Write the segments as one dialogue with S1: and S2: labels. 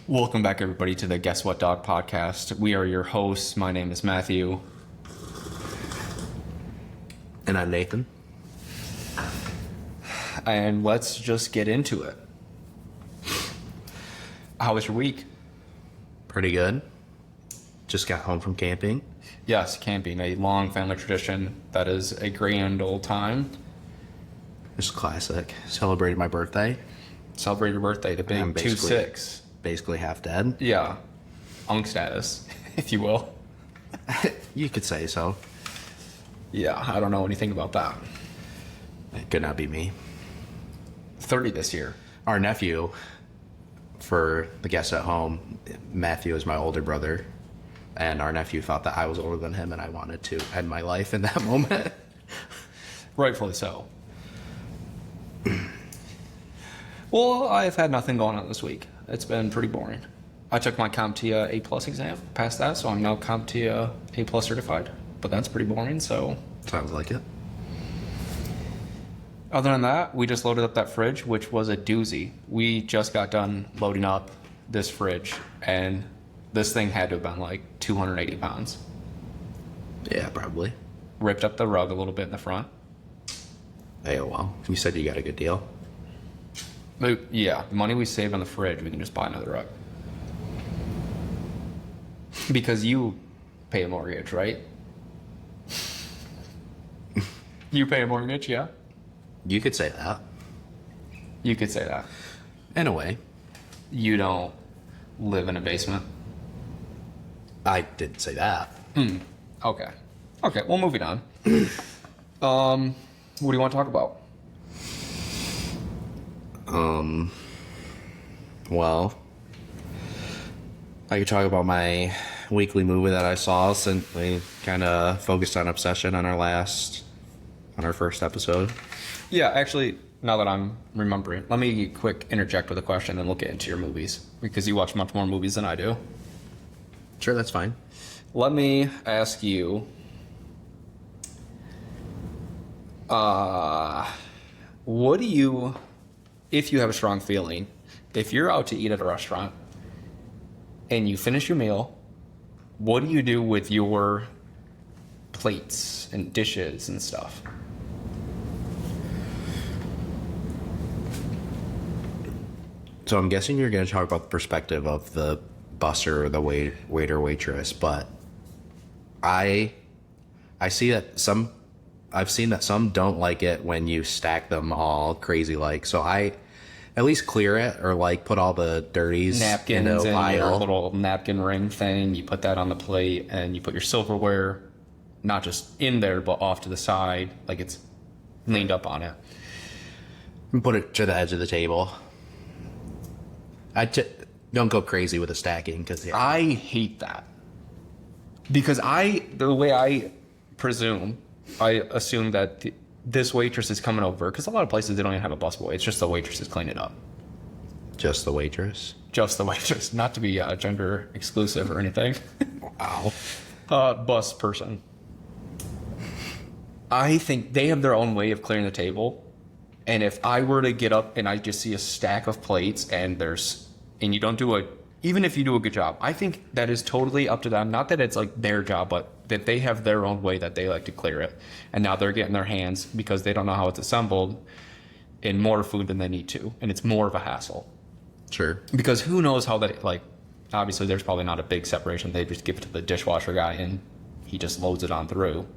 S1: Welcome back, everybody, to the Guess What Dog podcast. We are your hosts. My name is Matthew.
S2: And I'm Nathan.
S1: And let's just get into it. How was your week?
S2: Pretty good. Just got home from camping.
S1: Yes, camping, a long family tradition that is a grand old time.
S2: Just classic. Celebrated my birthday.
S1: Celebrate your birthday, the
S2: I'm
S1: big
S2: basically-
S1: 2-6.
S2: Basically half dead.
S1: Yeah, unk status, if you will.
S2: You could say so.
S1: Yeah, I don't know anything about that.
S2: It could not be me.
S1: 30 this year.
S2: Our nephew, for the guests at home, Matthew is my older brother. And our nephew thought that I was older than him and I wanted to end my life in that moment.
S1: Rightfully so. Well, I've had nothing going on this week. It's been pretty boring. I took my CompTIA A+ exam, passed that, so I'm now CompTIA A+ certified. But that's pretty boring, so...
S2: Sounds like it.
S1: Other than that, we just loaded up that fridge, which was a doozy. We just got done loading up this fridge, and this thing had to have been like 280 pounds.
S2: Yeah, probably.
S1: Ripped up the rug a little bit in the front.
S2: Hey, oh well. You said you got a good deal.
S1: But yeah, the money we saved on the fridge, we can just buy another rug. Because you pay a mortgage, right? You pay a mortgage, yeah?
S2: You could say that.
S1: You could say that.
S2: In a way.
S1: You don't live in a basement.
S2: I didn't say that.
S1: Okay. Okay, well, moving on. What do you want to talk about?
S2: Well, I could talk about my weekly movie that I saw since we kind of focused on Obsession on our first episode.
S1: Yeah, actually, now that I'm remembering, let me quick interject with a question and we'll get into your movies. Because you watch much more movies than I do.
S2: Sure, that's fine.
S1: Let me ask you, what do you, if you have a strong feeling, if you're out to eat at a restaurant and you finish your meal, what do you do with your plates and dishes and stuff?
S2: So I'm guessing you're going to talk about the perspective of the busser or the waiter waitress, but I see that I've seen that some don't like it when you stack them all crazy like. So I at least clear it or like put all the dirties
S1: Napkins
S2: in a
S1: and your
S2: pile.
S1: little napkin ring thing, you put that on the plate and you put your silverware not just in there but off to the side like it's leaned up on it.
S2: And put it to the edge of the table. Don't go crazy with the stacking because
S1: I hate that because the way I assume that this waitress is coming over because a lot of places they don't even have a busboy. It's just the waitress is cleaning up.
S2: just the waitress.
S1: Just the waitress, not to be gender exclusive or anything.
S2: Wow.
S1: Bus person. I think they have their own way of clearing the table. And if I were to get up and I just see a stack of plates and you don't do even if you do a good job, I think that is totally up to them. Not that it's like their job, but that they have their own way that they like to clear it. And now they're getting their hands because they don't know how it's assembled in more food than they need to. And it's more of a hassle.
S2: Sure.
S1: Because who knows how they, like, obviously there's probably not a big separation. They just give it to the dishwasher guy and he just loads it on through.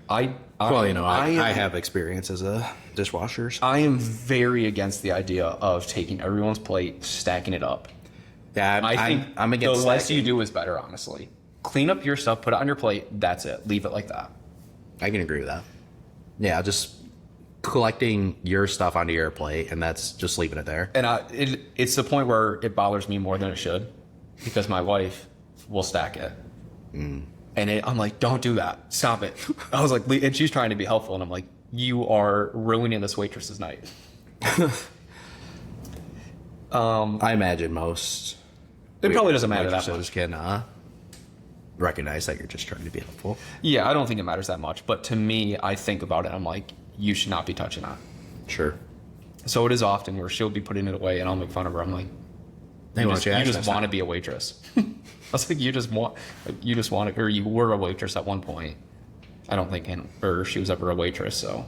S2: I have experience as a dishwasher.
S1: I am very against the idea of taking everyone's plate, stacking it up.
S2: Yeah,
S1: I think
S2: I'm against
S1: the less
S2: stacking.
S1: you do is better, honestly. Clean up your stuff, put it on your plate, that's it. Leave it like that.
S2: I can agree with that. Yeah, just collecting your stuff onto your plate and that's just leaving it there.
S1: And it's the point where it bothers me more than it should because my wife will stack it. And I'm like, don't do that. Stop it. I was like, and she's trying to be helpful. And I'm like, you are ruining this waitress's night.
S2: I imagine most.
S1: It probably doesn't matter that
S2: waitresses
S1: much.
S2: can recognize that you're just trying to be helpful.
S1: Yeah, I don't think it matters that much. But to me, I think about it. I'm like, you should not be touching that.
S2: Sure.
S1: So it is often where she'll be putting it away and I'll make fun of her. I'm like,
S2: Hey, why don't you
S1: You
S2: ask
S1: just
S2: next
S1: want
S2: time?
S1: to be a waitress. I was like, you just want or you were a waitress at one point. I don't think, or she was ever a waitress. So,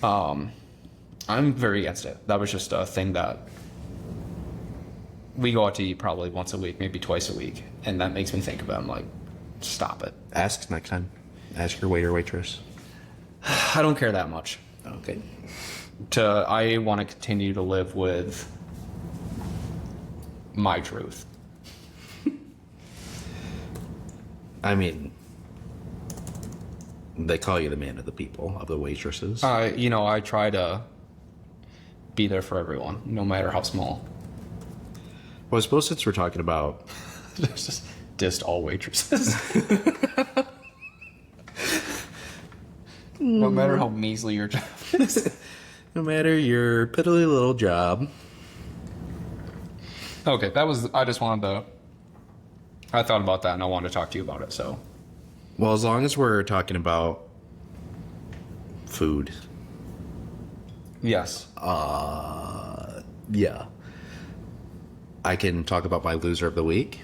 S1: I'm very against it. That was just a thing that we go out to eat probably once a week, maybe twice a week, and that makes me think about. I'm like, stop it.
S2: Ask next time. Ask your waiter waitress.
S1: I don't care that much.
S2: Okay.
S1: I want to continue to live with my truth.
S2: I mean, they call you the man of the people, of the waitresses.
S1: I try to be there for everyone, no matter how small.
S2: Well, I suppose since we're talking about,
S1: Just dissed all waitresses. No matter how measly your job is.
S2: no matter your piddly little job,
S1: Okay, I thought about that and I wanted to talk to you about it, so.
S2: well, as long as we're talking about food,
S1: Yes.
S2: yeah, I can talk about my loser of the week.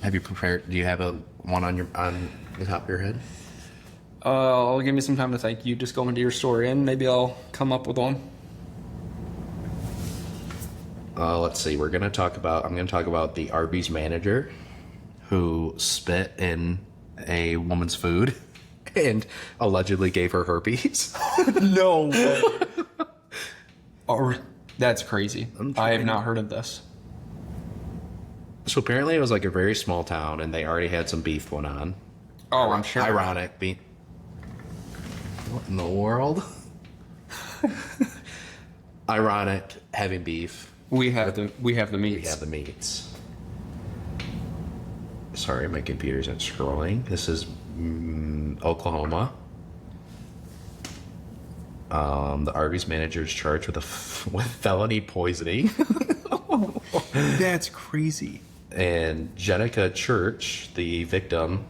S2: Have you prepared? Do you have a one on the top of your head?
S1: I'll give me some time to think. You just go into your story and maybe I'll come up with one.
S2: Let's see. I'm going to talk about the Arby's manager who spit in a woman's food and allegedly gave her herpes.
S1: No way. That's crazy.
S2: I'm
S1: I have
S2: trying-
S1: not heard of this.
S2: So apparently it was like a very small town and they already had some beef going on.
S1: Oh, I'm sure.
S2: Ironic. What in the world? Ironic having beef.
S1: We have the
S2: We
S1: meats.
S2: have the meats. Sorry, my computer's not scrolling. This is Oklahoma. The Arby's manager is charged with with felony poisoning.
S1: That's crazy.
S2: And Jenica Church, the victim,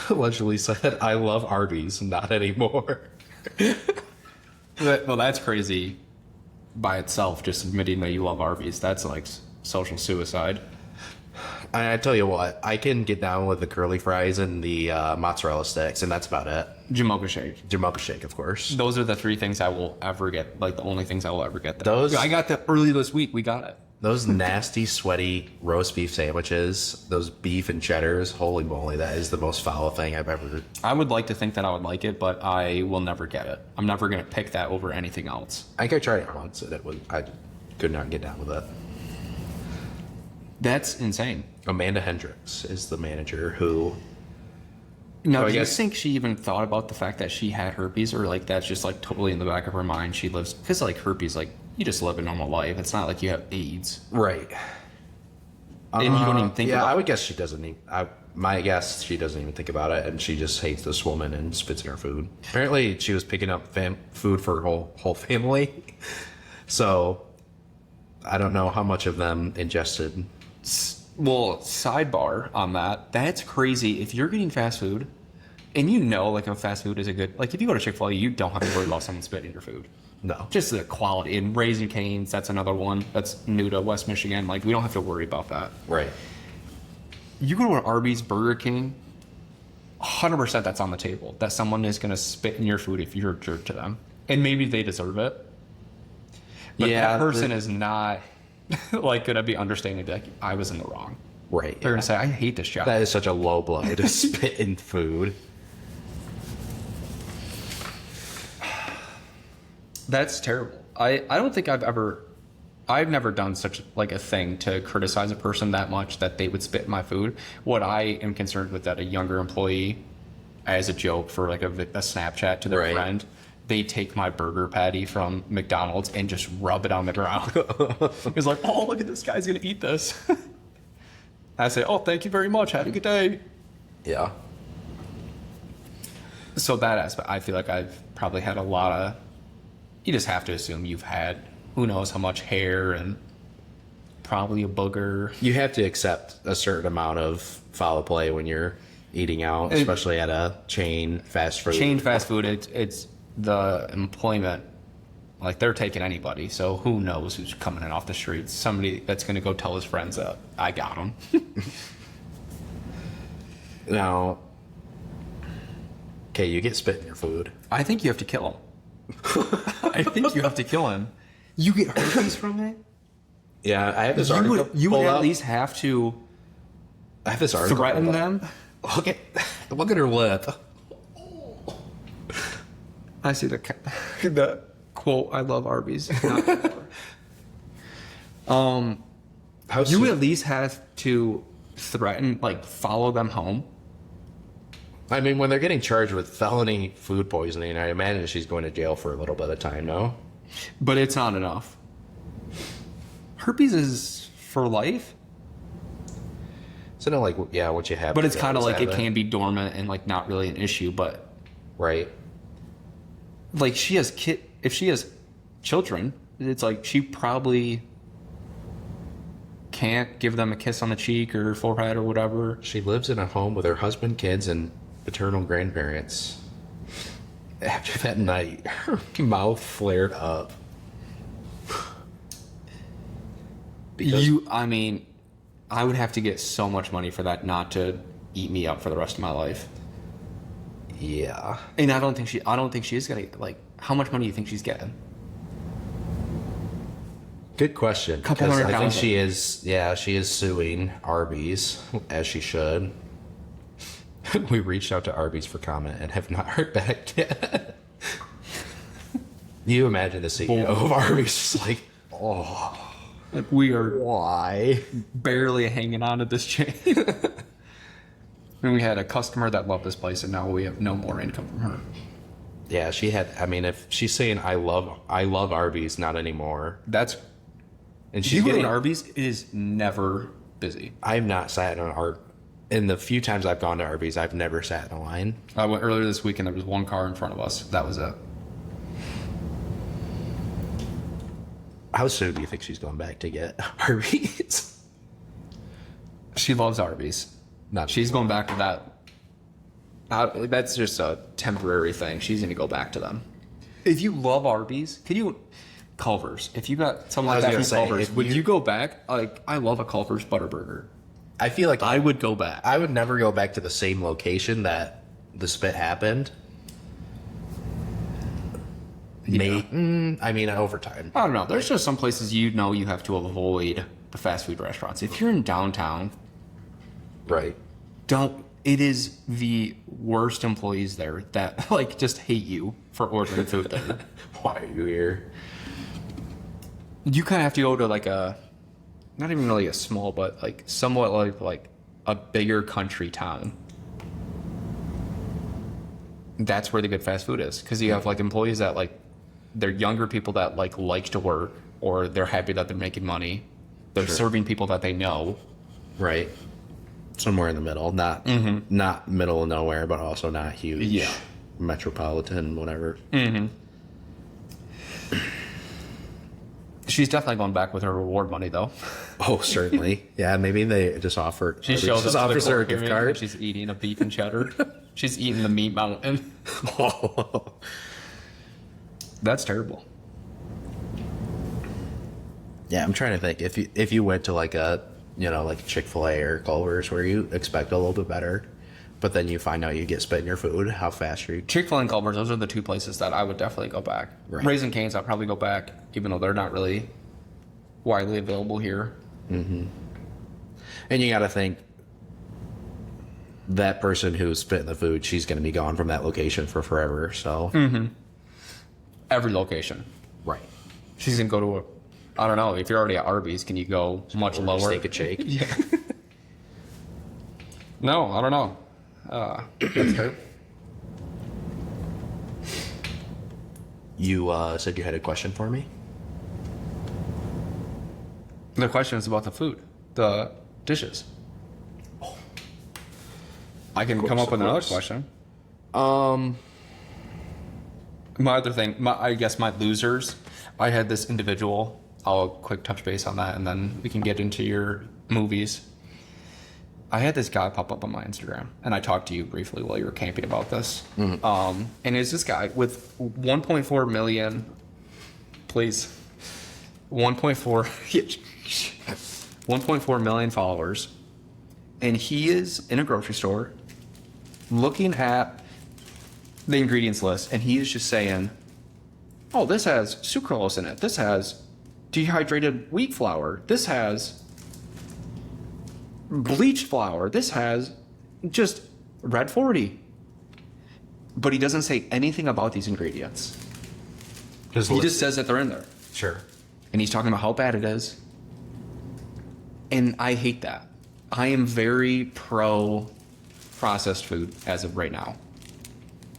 S2: allegedly said, "I love Arby's, not anymore."
S1: Well, that's crazy by itself, just admitting that you love Arby's. That's like social suicide.
S2: I tell you what, I can get down with the curly fries and the mozzarella sticks, and that's about it.
S1: Jamocha shake.
S2: Jamocha shake, of course.
S1: Those are the three things I will ever get. Like the only things I will ever get.
S2: Those-
S1: I got that early this week. We got it.
S2: Those nasty, sweaty roast beef sandwiches, those beef and cheddars, holy moly, that is the most foul thing I've ever.
S1: I would like to think that I would like it, but I will never get it. I'm never gonna pick that over anything else.
S2: I think I tried it once, and I could not get down with it.
S1: That's insane.
S2: Amanda Hendricks is the manager who.
S1: Now,
S2: I
S1: do you
S2: guess-
S1: think she even thought about the fact that she had herpes, or like that's just like totally in the back of her mind? She lives because like herpes, like you just live a normal life. It's not like you have AIDS,
S2: Right.
S1: and you don't even think
S2: Yeah,
S1: about
S2: I would guess she doesn't even. My guess, she doesn't even think about it, and she just hates this woman and spits in her food. Apparently, she was picking up food for her whole family, so I don't know how much of them ingested.
S1: Well, sidebar on that. That's crazy. If you're getting fast food, and you know, like, if fast food is a good, like, if you go to Chick-fil-A, you don't have to worry about someone spitting in your food.
S2: No,
S1: Just the quality. And Raising Cane's, that's another one that's new to West Michigan. Like, we don't have to worry about that.
S2: right.
S1: You go to an Arby's, Burger King, 100% that's on the table. That someone is going to spit in your food if you're a jerk to them. And maybe they deserve it. But
S2: Yeah,
S1: that person is not, like, going to be understanding, like, I was in the wrong.
S2: Right.
S1: They're going to say, I hate this job.
S2: That is such a low blow to spit in food.
S1: That's terrible. I don't think I've never done such like a thing to criticize a person that much that they would spit in my food. What I am concerned with that a younger employee, as a joke for like a Snapchat to their
S2: Right.
S1: friend, they take my burger patty from McDonald's and just rub it on the ground. It's like, oh, look at this guy's gonna eat this. I say, oh, thank you very much. Have a good day.
S2: Yeah.
S1: So that aspect, I feel like I've probably had a lot of. You just have to assume you've had who knows how much hair and probably a booger.
S2: You have to accept a certain amount of foul play when you're eating out, especially at a chain fast food.
S1: Chain fast food, it's the employment Like, they're taking anybody, so who knows who's coming in off the streets. Somebody that's going to go tell his friends that I got him.
S2: Now, okay, you get spit in your food.
S1: I think you have to kill him. I think you have to kill him. You get herpes from it?
S2: Yeah, I have this
S1: You
S2: article.
S1: would
S2: pulled
S1: at
S2: up.
S1: least have to
S2: I have this article.
S1: threaten
S2: pulled up.
S1: them.
S2: Look at her lip.
S1: I see the quote, I love Arby's.
S2: How
S1: You
S2: soon-
S1: at least have to threaten, like, follow them home.
S2: I mean, when they're getting charged with felony food poisoning, I imagine she's going to jail for a little bit of time, no?
S1: But it's not enough. Herpes is for life,
S2: Isn't it like, yeah, what you have?
S1: but it's
S2: you
S1: kind of
S2: always
S1: like it
S2: have
S1: can be dormant and, like, not really an issue. But,
S2: Right.
S1: like, if she has children, it's like she probably can't give them a kiss on the cheek or forehead or whatever.
S2: She lives in a home with her husband, kids, and paternal grandparents. After that night, her mouth flared up. Because
S1: I mean, I would have to get so much money for that not to eat me up for the rest of my life.
S2: yeah.
S1: And I don't think she is gonna, like, how much money do you think she's getting?
S2: Good question.
S1: Couple
S2: 'cause
S1: hundred
S2: I think
S1: thousand.
S2: she is suing Arby's, as she should. We reached out to Arby's for comment and have not heard back yet. You imagine the CEO of Arby's just like, oh,
S1: Like, we are
S2: why?
S1: barely hanging on to this chain. And we had a customer that loved this place, and now we have no more income from her.
S2: Yeah, she had. I mean, if she's saying I love Arby's, not anymore,
S1: That's
S2: and she's
S1: you go to
S2: getting.
S1: an Arby's, it is never busy.
S2: I've not sat in an Art. In the few times I've gone to Arby's, I've never sat in a line.
S1: I went earlier this week, and there was one car in front of us. That was it.
S2: How soon do you think she's going back to get Arby's?
S1: She loves Arby's.
S2: Not
S1: She's going back to that. That's just a temporary thing. She's going to go back to them. If you love Arby's, could you Culver's? If you got something
S2: I
S1: like
S2: was
S1: that
S2: gonna
S1: from
S2: say,
S1: Culver's,
S2: if
S1: would
S2: you-
S1: you go back? Like, I love a Culver's Butterburger.
S2: I feel like
S1: I would go back.
S2: I would never go back to the same location that the spit happened. I mean, over time.
S1: I don't know. There's just some places you have to avoid the fast food restaurants. If you're in downtown,
S2: Right.
S1: don't. It is the worst employees there that, like, just hate you for ordering food there.
S2: Why are you here?
S1: You kind of have to go to, like, a, not even really a small, but, like, somewhat like a bigger country town. That's where the good fast food is, because you have, like, employees that, like, they're younger people that like to work, or they're happy that they're making money. They're
S2: Sure.
S1: serving people that they know.
S2: Right. Somewhere in the middle, not middle of nowhere, but also not huge.
S1: Yeah.
S2: Metropolitan, whatever.
S1: She's definitely going back with her reward money, though.
S2: Oh, certainly. Yeah, maybe they just offer.
S1: She
S2: just
S1: shows up to
S2: offers
S1: the
S2: her a
S1: court
S2: gift
S1: hearing,
S2: card.
S1: She's eating a beef and cheddar. She's eating the meat mountain. That's terrible.
S2: Yeah, I'm trying to think. If you went to like a like Chick-fil-A or Culver's where you expect a little bit better, but then you find out you get spit in your food, how fast are you?
S1: Chick-fil-A and Culver's, those are the two places that I would definitely go back.
S2: Right.
S1: Raising Cane's, I'll probably go back, even though they're not really widely available here.
S2: And you got to think that person who's spitting the food, she's going to be gone from that location for forever. So
S1: Every location.
S2: right,
S1: She's going to go to a, I don't know, if you're already at Arby's, can you go much lower?
S2: Steak and shake.
S1: Yeah. No, I don't know. That's terrible.
S2: You said you had a question for me.
S1: The question is about the food, the dishes. I can come up with another question. My other thing, I guess my losers, I had this individual. I'll quick touch base on that, and then we can get into your movies. I had this guy pop up on my Instagram, and I talked to you briefly while you were camping about this. And it's this guy with 1.4 million please. 1.4 million followers. And he is in a grocery store looking at the ingredients list, and he is just saying, oh, this has sucralose in it. This has dehydrated wheat flour. This has bleached flour. This has just red 40. But he doesn't say anything about these ingredients. He just says that they're in there.
S2: Sure.
S1: And he's talking about how bad it is. And I hate that. I am very pro processed food as of right now.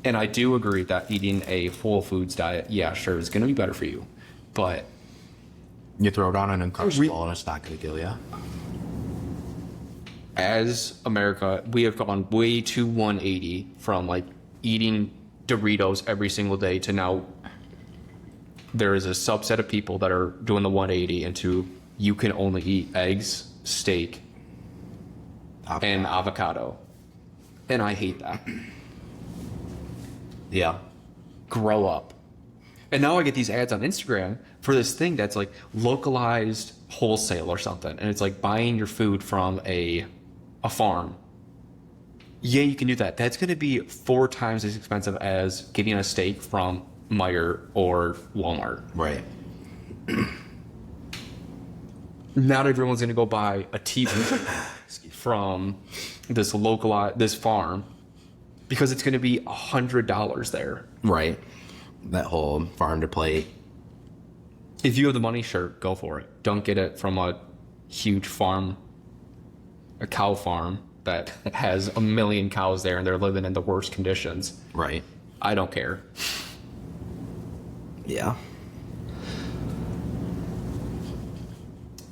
S1: And I do agree that eating a Whole Foods diet, yeah, sure, is going to be better for you. But
S2: You throw it on an Uncrustable and it's not going to kill you.
S1: as America, we have gone way to 180 from like eating Doritos every single day to now there is a subset of people that are doing the 180 into you can only eat eggs, steak, and avocado. And I hate that.
S2: Yeah.
S1: Grow up. And now I get these ads on Instagram for this thing that's like localized wholesale or something. And it's like buying your food from a farm. Yeah, you can do that. That's going to be 4 times as expensive as getting a steak from Meijer or Walmart.
S2: Right.
S1: Not everyone's going to go buy a TV from this farm because it's going to be $100 there.
S2: Right. That whole farm to plate.
S1: If you have the money, sure, go for it. Don't get it from a huge farm, a cow farm that has 1 million cows there and they're living in the worst conditions.
S2: Right.
S1: I don't care.
S2: Yeah.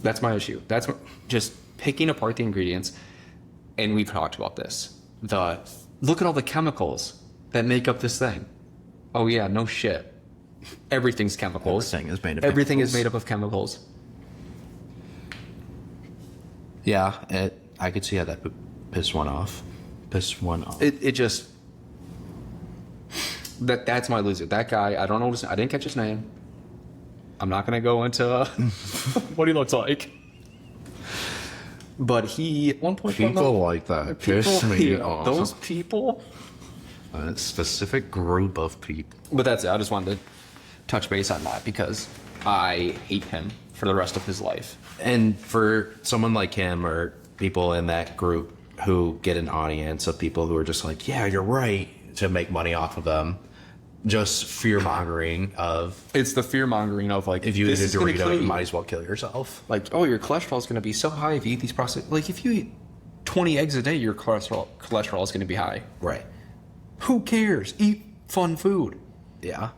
S1: That's my issue. That's just picking apart the ingredients. And we've talked about this. Look at all the chemicals that make up this thing. Oh yeah, no shit. Everything's chemicals.
S2: Everything is made of
S1: Everything is made up of chemicals.
S2: Yeah, I could see how that would piss one off.
S1: It just that's my loser. That guy, I don't know. I didn't catch his name. I'm not gonna go into what he looks like. But he 1.4
S2: People like that piss me off.
S1: Those people.
S2: A specific group of people.
S1: But that's it. I just wanted to touch base on that because I hate him for the rest of his life.
S2: And for someone like him or people in that group who get an audience of people who are just like, yeah, you're right, to make money off of them, just fear mongering of
S1: It's the fear mongering of like
S2: if you eat
S1: this
S2: a
S1: is gonna kill
S2: Dorito, you
S1: you.
S2: might as well kill yourself.
S1: Like, oh, your cholesterol is going to be so high if you eat these processed. Like, if you eat 20 eggs a day, your cholesterol is going to be high.
S2: Right.
S1: Who cares? Eat fun food.
S2: Yeah.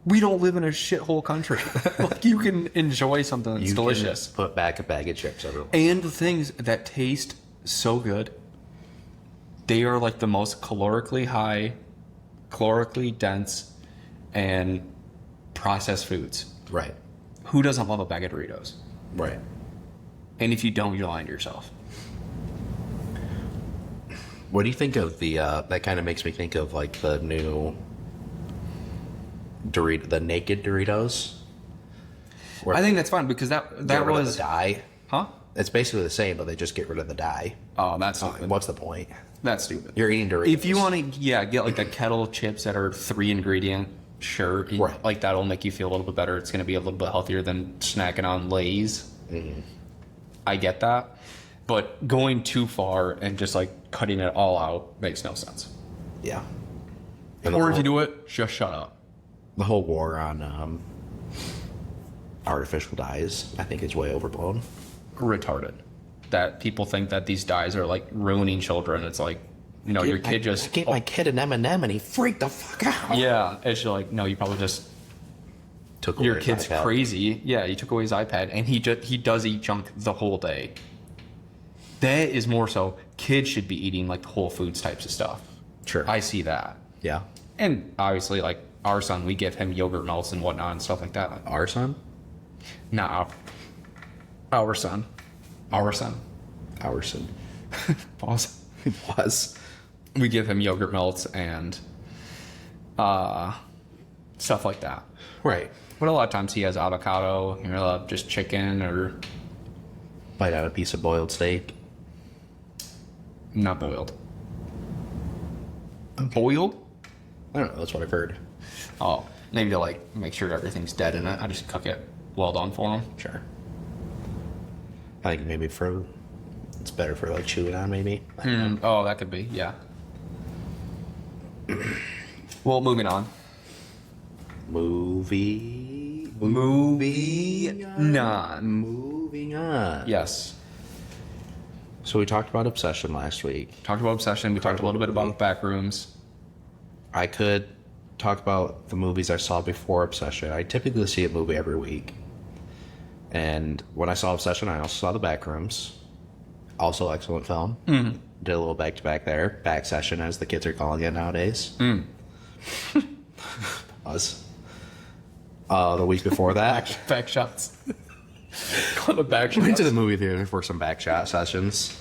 S1: We don't live in a shithole country. Like, you can enjoy something that's
S2: You
S1: delicious.
S2: can put back a bag of chips everywhere.
S1: And the things that taste so good, they are like the most calorically high, calorically dense, and processed foods.
S2: Right.
S1: Who doesn't love a bag of Doritos?
S2: Right.
S1: And if you don't, you're lying to yourself.
S2: What do you think of the, that kind of makes me think of like the new the naked Doritos?
S1: I think that's fine because that
S2: Get rid of
S1: was
S2: the dye.
S1: huh?
S2: It's basically the same, but they just get rid of the dye.
S1: Oh, that's stupid.
S2: What's the point?
S1: That's stupid.
S2: You're eating Doritos.
S1: If you want to, get like the kettle chips that are 3 ingredient, sure,
S2: Right.
S1: like that'll make you feel a little bit better. It's going to be a little bit healthier than snacking on Lay's.
S2: Mm-hmm.
S1: I get that, but going too far and just like cutting it all out makes no sense.
S2: Yeah. And the
S1: Or if
S2: whole-
S1: you do it, just shut up.
S2: the whole war on artificial dyes, I think, is way overblown.
S1: Retarded. That people think that these dyes are like ruining children. It's like, your kid just
S2: I gave my kid an M&M and he freaked the fuck out.
S1: yeah. It's like no, you probably just.
S2: Took
S1: Your
S2: away his
S1: kid's
S2: iPad.
S1: crazy. Yeah, you took away his iPad, and he does eat junk the whole day. That is more so. Kids should be eating like Whole Foods types of stuff.
S2: Sure.
S1: I see that,
S2: Yeah.
S1: and obviously, like our son, we give him yogurt melts and whatnot and stuff like that.
S2: Our son?
S1: Not our son. Our son.
S2: Our son.
S1: Pause.
S2: It was.
S1: We give him yogurt melts and stuff like that.
S2: Right.
S1: But a lot of times he has avocado, just chicken or
S2: Bite out a piece of boiled steak.
S1: not boiled. Boiled?
S2: I don't know. That's what I've heard.
S1: Oh, maybe to like make sure everything's dead in it. I just cook it well done for him.
S2: Sure. I think maybe it's better for like chewing on maybe.
S1: Oh, that could be, yeah. Well, moving on.
S2: Moving
S1: on.
S2: Moving on.
S1: Yes.
S2: So we talked about Obsession last week.
S1: Talked about Obsession. We talked a little bit about Backrooms.
S2: I could talk about the movies I saw before Obsession. I typically see a movie every week. And when I saw Obsession, I also saw The Backrooms. Also excellent film. Mm-hmm. Did a little back-to-back there. Back session, as the kids are calling it nowadays. Us. The week before that.
S1: Back shots. Call the back shots.
S2: Went to the movie theater for some back shot sessions.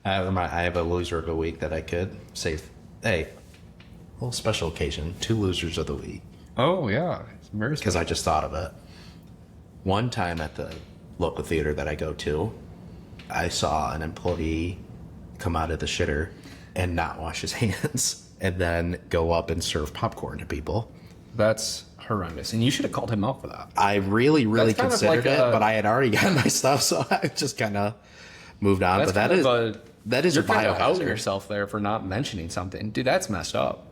S2: I have a loser of the week that I could say. Hey, little special occasion. 2 losers of the week.
S1: Oh, yeah.
S2: Because I just thought of it. One time at the local theater that I go to, I saw an employee come out of the shitter and not wash his hands and then go up and serve popcorn to people.
S1: That's horrendous. And you should have called him out for that.
S2: I really
S1: That's kind of
S2: considered
S1: like
S2: it, but I had already gotten my stuff, so I just kind of moved on. But that is
S1: you're
S2: a
S1: kind of outing
S2: biohazard.
S1: yourself there for not mentioning something. Dude, that's messed up.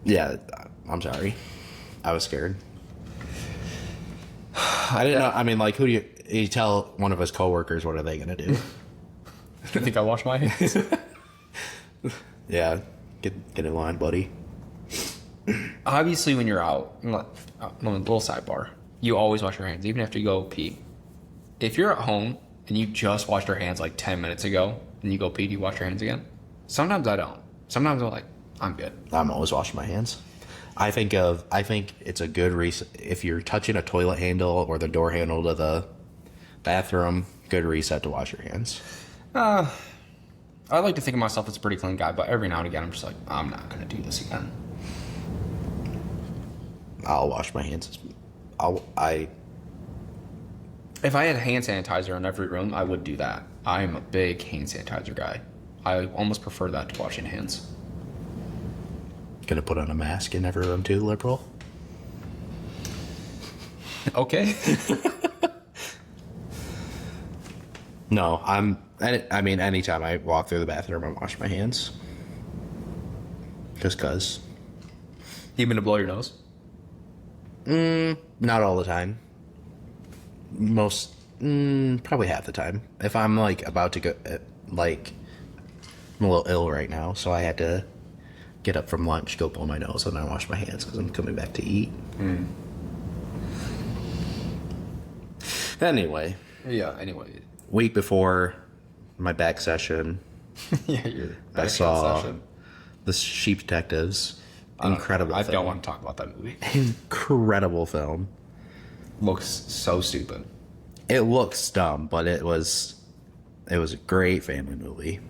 S2: Yeah, I'm sorry. I was scared. I didn't know. I mean, like, who do you tell one of his coworkers? What are they gonna do?
S1: I think I washed my hands.
S2: Yeah, get in line, buddy.
S1: Obviously, when you're out, little sidebar, you always wash your hands, even after you go pee. If you're at home and you just washed your hands like 10 minutes ago and you go pee, do you wash your hands again? Sometimes I don't. Sometimes I'm like, I'm good.
S2: I'm always washing my hands. I think it's a good reason if you're touching a toilet handle or the door handle to the bathroom, good reset to wash your hands.
S1: I like to think of myself as a pretty clean guy, but every now and again I'm just like, I'm not gonna do this again.
S2: I'll wash my hands.
S1: If I had hand sanitizer in every room, I would do that. I'm a big hand sanitizer guy. I almost prefer that to washing hands.
S2: Gonna put on a mask in every room too, liberal.
S1: Okay.
S2: No, I mean, anytime I walk through the bathroom, I wash my hands. Just cause.
S1: Even to blow your nose?
S2: Not all the time. Probably half the time. If I'm like about to go, like, I'm a little ill right now, so I had to get up from lunch, go blow my nose, and I wash my hands because I'm coming back to eat. Anyway.
S1: Yeah, anyway.
S2: Week before my back session,
S1: Yeah, your
S2: I saw The Sheep Detectives. Incredible
S1: I
S2: film.
S1: don't want to talk about that movie.
S2: Incredible film.
S1: Looks so stupid.
S2: It looks dumb, but it was a great family movie.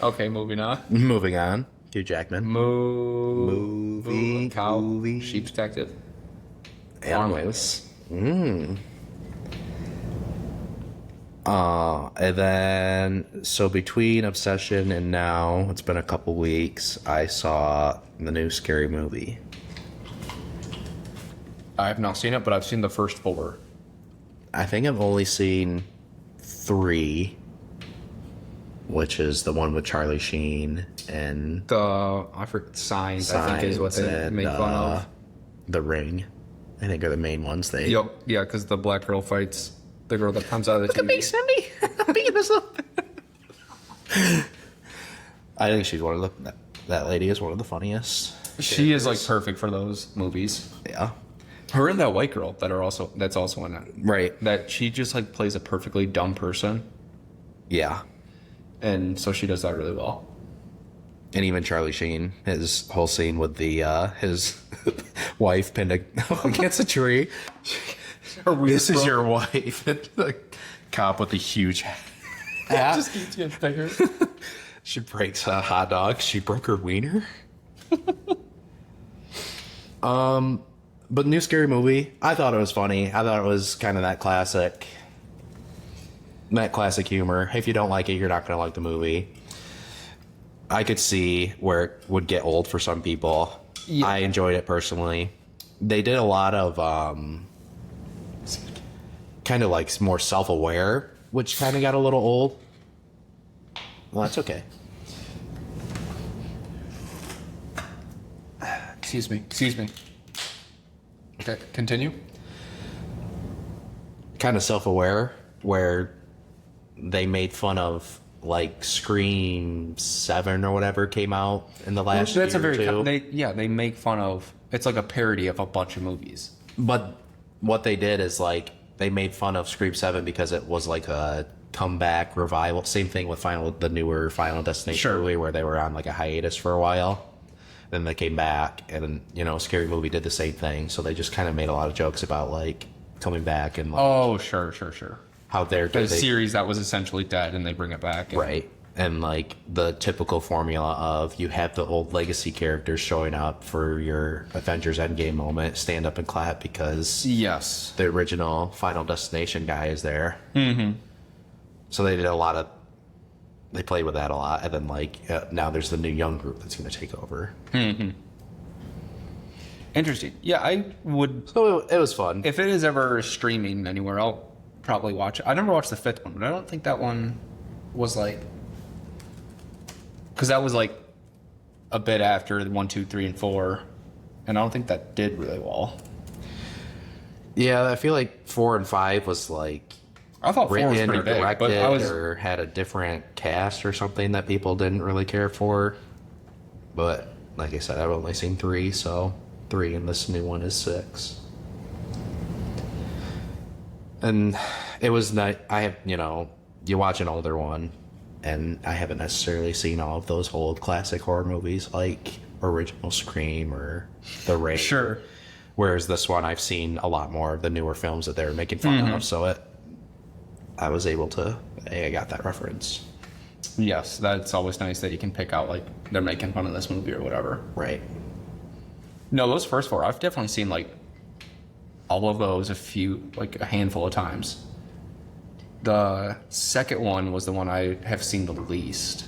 S1: Okay, moving on.
S2: Moving on. Hugh Jackman.
S1: Movie. Cow.
S2: Movie.
S1: Sheep Detective.
S2: Anyways. And then, so between Obsession and now, it's been a couple weeks, I saw the new Scary Movie.
S1: I have not seen it, but I've seen the first 4.
S2: I think I've only seen 3, which is the one with Charlie Sheen and
S1: I forget Signs, I think is what they
S2: and,
S1: make fun of.
S2: The Ring. I think are the main ones.
S1: Yep, yeah, because the black girl fights the girl that comes out of the TV.
S2: Cindy. I'm being this up. I think she's one of that lady is one of the funniest.
S1: She is like perfect for those movies.
S2: Yeah.
S1: Her and that white girl that's also in it.
S2: Right.
S1: That she just like plays a perfectly dumb person,
S2: Yeah.
S1: and so she does that really well.
S2: And even Charlie Sheen, his whole scene with the his wife pinned against a tree. This is your wife. And the cop with the huge Yeah.
S1: Just keeps getting bigger.
S2: She breaks a hot dog. She broke her wiener. But new scary movie. I thought it was funny. I thought it was kind of that classic humor. If you don't like it, you're not going to like the movie. I could see where it would get old for some people.
S1: Yeah.
S2: I enjoyed it personally. They did a lot of kind of like more self-aware, which kind of got a little old. Well, that's okay.
S1: Excuse me. Okay, continue.
S2: Kind of self-aware, where they made fun of like Scream 7 or whatever came out in the last
S1: That's a
S2: year
S1: very
S2: or two.
S1: they make fun of. It's like a parody of a bunch of movies.
S2: But what they did is like they made fun of Scream 7 because it was like a comeback revival. Same thing with the newer Final Destination
S1: Sure.
S2: movie, where they were on like a hiatus for a while. Then they came back, and Scary Movie did the same thing. So they just kind of made a lot of jokes about like coming back and like,
S1: Oh, sure.
S2: how they're
S1: The series that was essentially dead, and they bring it back. And,
S2: right. And like the typical formula of you have the old legacy characters showing up for your Avengers Endgame moment, stand up and clap because
S1: Yes.
S2: the original Final Destination guy is there. Mm-hmm. So they did they played with that a lot. And then now there's the new young group that's going to take over.
S1: Interesting. Yeah, I would.
S2: So it was fun.
S1: If it is ever streaming anywhere, I'll probably watch it. I never watched the fifth one, but I don't think that one was like. Because that was like a bit after the 1, 2, 3, and 4. And I don't think that did really well.
S2: Yeah, I feel like 4 and 5 was like
S1: I thought 4 was
S2: written
S1: pretty
S2: or
S1: big,
S2: directed
S1: but I was.
S2: or had a different cast or something that people didn't really care for. But like I said, I've only seen 3, so 3 and this new one is 6. And it was not. I have you watch an older one, and I haven't necessarily seen all of those old classic horror movies like original Scream or The Ring.
S1: Sure.
S2: Whereas this one, I've seen a lot more of the newer films that they're making fun of, so I was able to. Hey, I got that reference.
S1: Yes, that's always nice that you can pick out, like, they're making fun of this movie or whatever.
S2: Right.
S1: No, those first 4, I've definitely seen, like, all of those a handful of times. The second one was the one I have seen the least.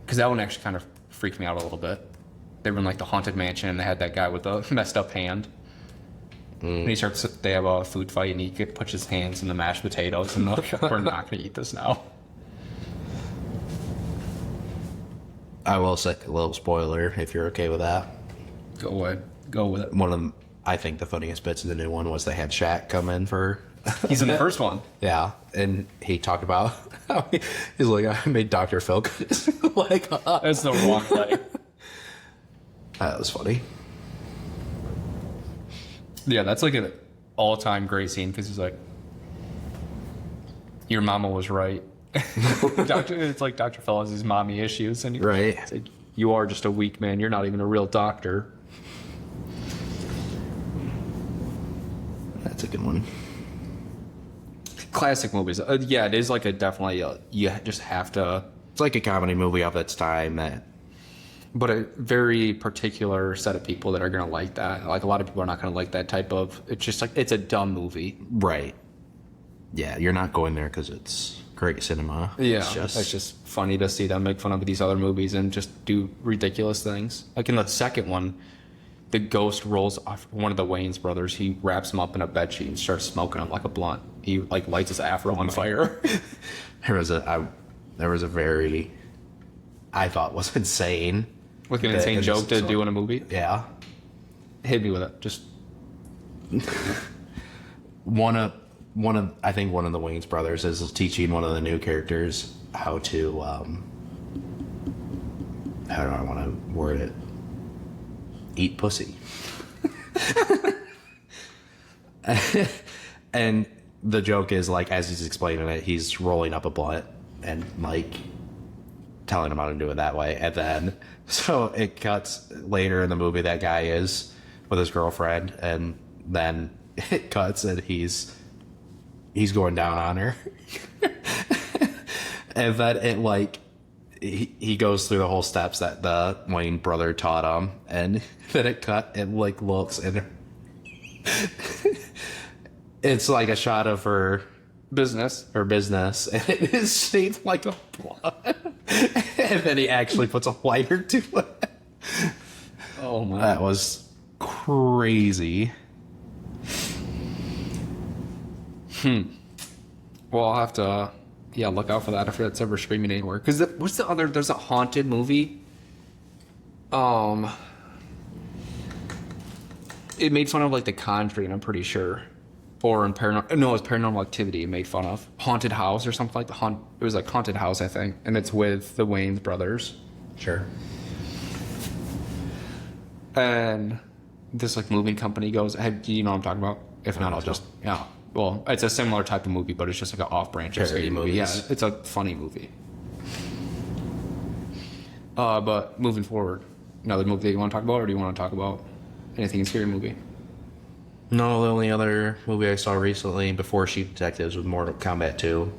S1: Because that one actually kind of freaked me out a little bit. They were in, like, the Haunted Mansion, and they had that guy with the messed up hand. And they have a food fight, and he puts his hands in the mashed potatoes, and they're like, we're not going to eat this now.
S2: I will say a little spoiler if you're okay with that.
S1: Go ahead. Go with it.
S2: One of them, I think the funniest bits of the new one was they had Shaq come in for.
S1: He's in the first one.
S2: Yeah, and he talked about how he's like, I made Dr. Phil. Like,
S1: That's the wrong way.
S2: that was funny.
S1: Yeah, that's like an all-time great scene because he's like, "Your mama was right." It's like Dr. Phil has his mommy issues, and
S2: Right.
S1: he's like, "You are just a weak man. You're not even a real doctor."
S2: That's a good one.
S1: Classic movies. Yeah, it is like a definitely. You just have to,
S2: It's like a comedy movie of its time that.
S1: but a very particular set of people that are gonna like that. Like a lot of people are not gonna like that type of. It's just like it's a dumb movie.
S2: Right. Yeah, you're not going there because it's great cinema.
S1: Yeah,
S2: it's
S1: it's just funny to see them make fun of these other movies and just do ridiculous things. Like in the second one, the ghost rolls off one of the Wayans brothers. He wraps him up in a bedsheet and starts smoking him like a blunt. He like lights his afro on fire.
S2: there was a very I thought was insane.
S1: Like an
S2: bit
S1: insane
S2: in
S1: joke to
S2: this-
S1: do in a movie.
S2: Yeah.
S1: Hit me with it. Just
S2: One of I think one of the Wayans brothers is teaching one of the new characters how to how do I want to word it? Eat pussy. And the joke is like as he's explaining it, he's rolling up a blunt and like telling him how to do it that way. And then so it cuts later in the movie that guy is with his girlfriend, and then it cuts and he's he's going down on her. And then it like he goes through the whole steps that the Wayne brother taught him, and then it cut and like looks and it's like a shot of her
S1: Business.
S2: business, and it is shaped like a plot. And then he actually puts a lighter to it.
S1: Oh my.
S2: That was crazy.
S1: Well, I'll have to, look out for that if it's ever streaming anywhere. Because what's the other? There's a haunted movie. It made fun of like The Conjuring, I'm pretty sure, or in it's Paranormal Activity. It made fun of Haunted House or something like It was like Haunted House, I think, and it's with the Wayans brothers.
S2: Sure.
S1: And this like moving company goes. Do you know what I'm talking about? If not, I'll just Well, it's a similar type of movie, but it's just like an off-branch
S2: Parody
S1: movie.
S2: movies.
S1: Yeah, it's a funny movie. But moving forward, another movie that you want to talk about, or do you want to talk about anything in scary movie?
S2: No, the only other movie I saw recently before Sheep Detectives was Mortal Kombat 2.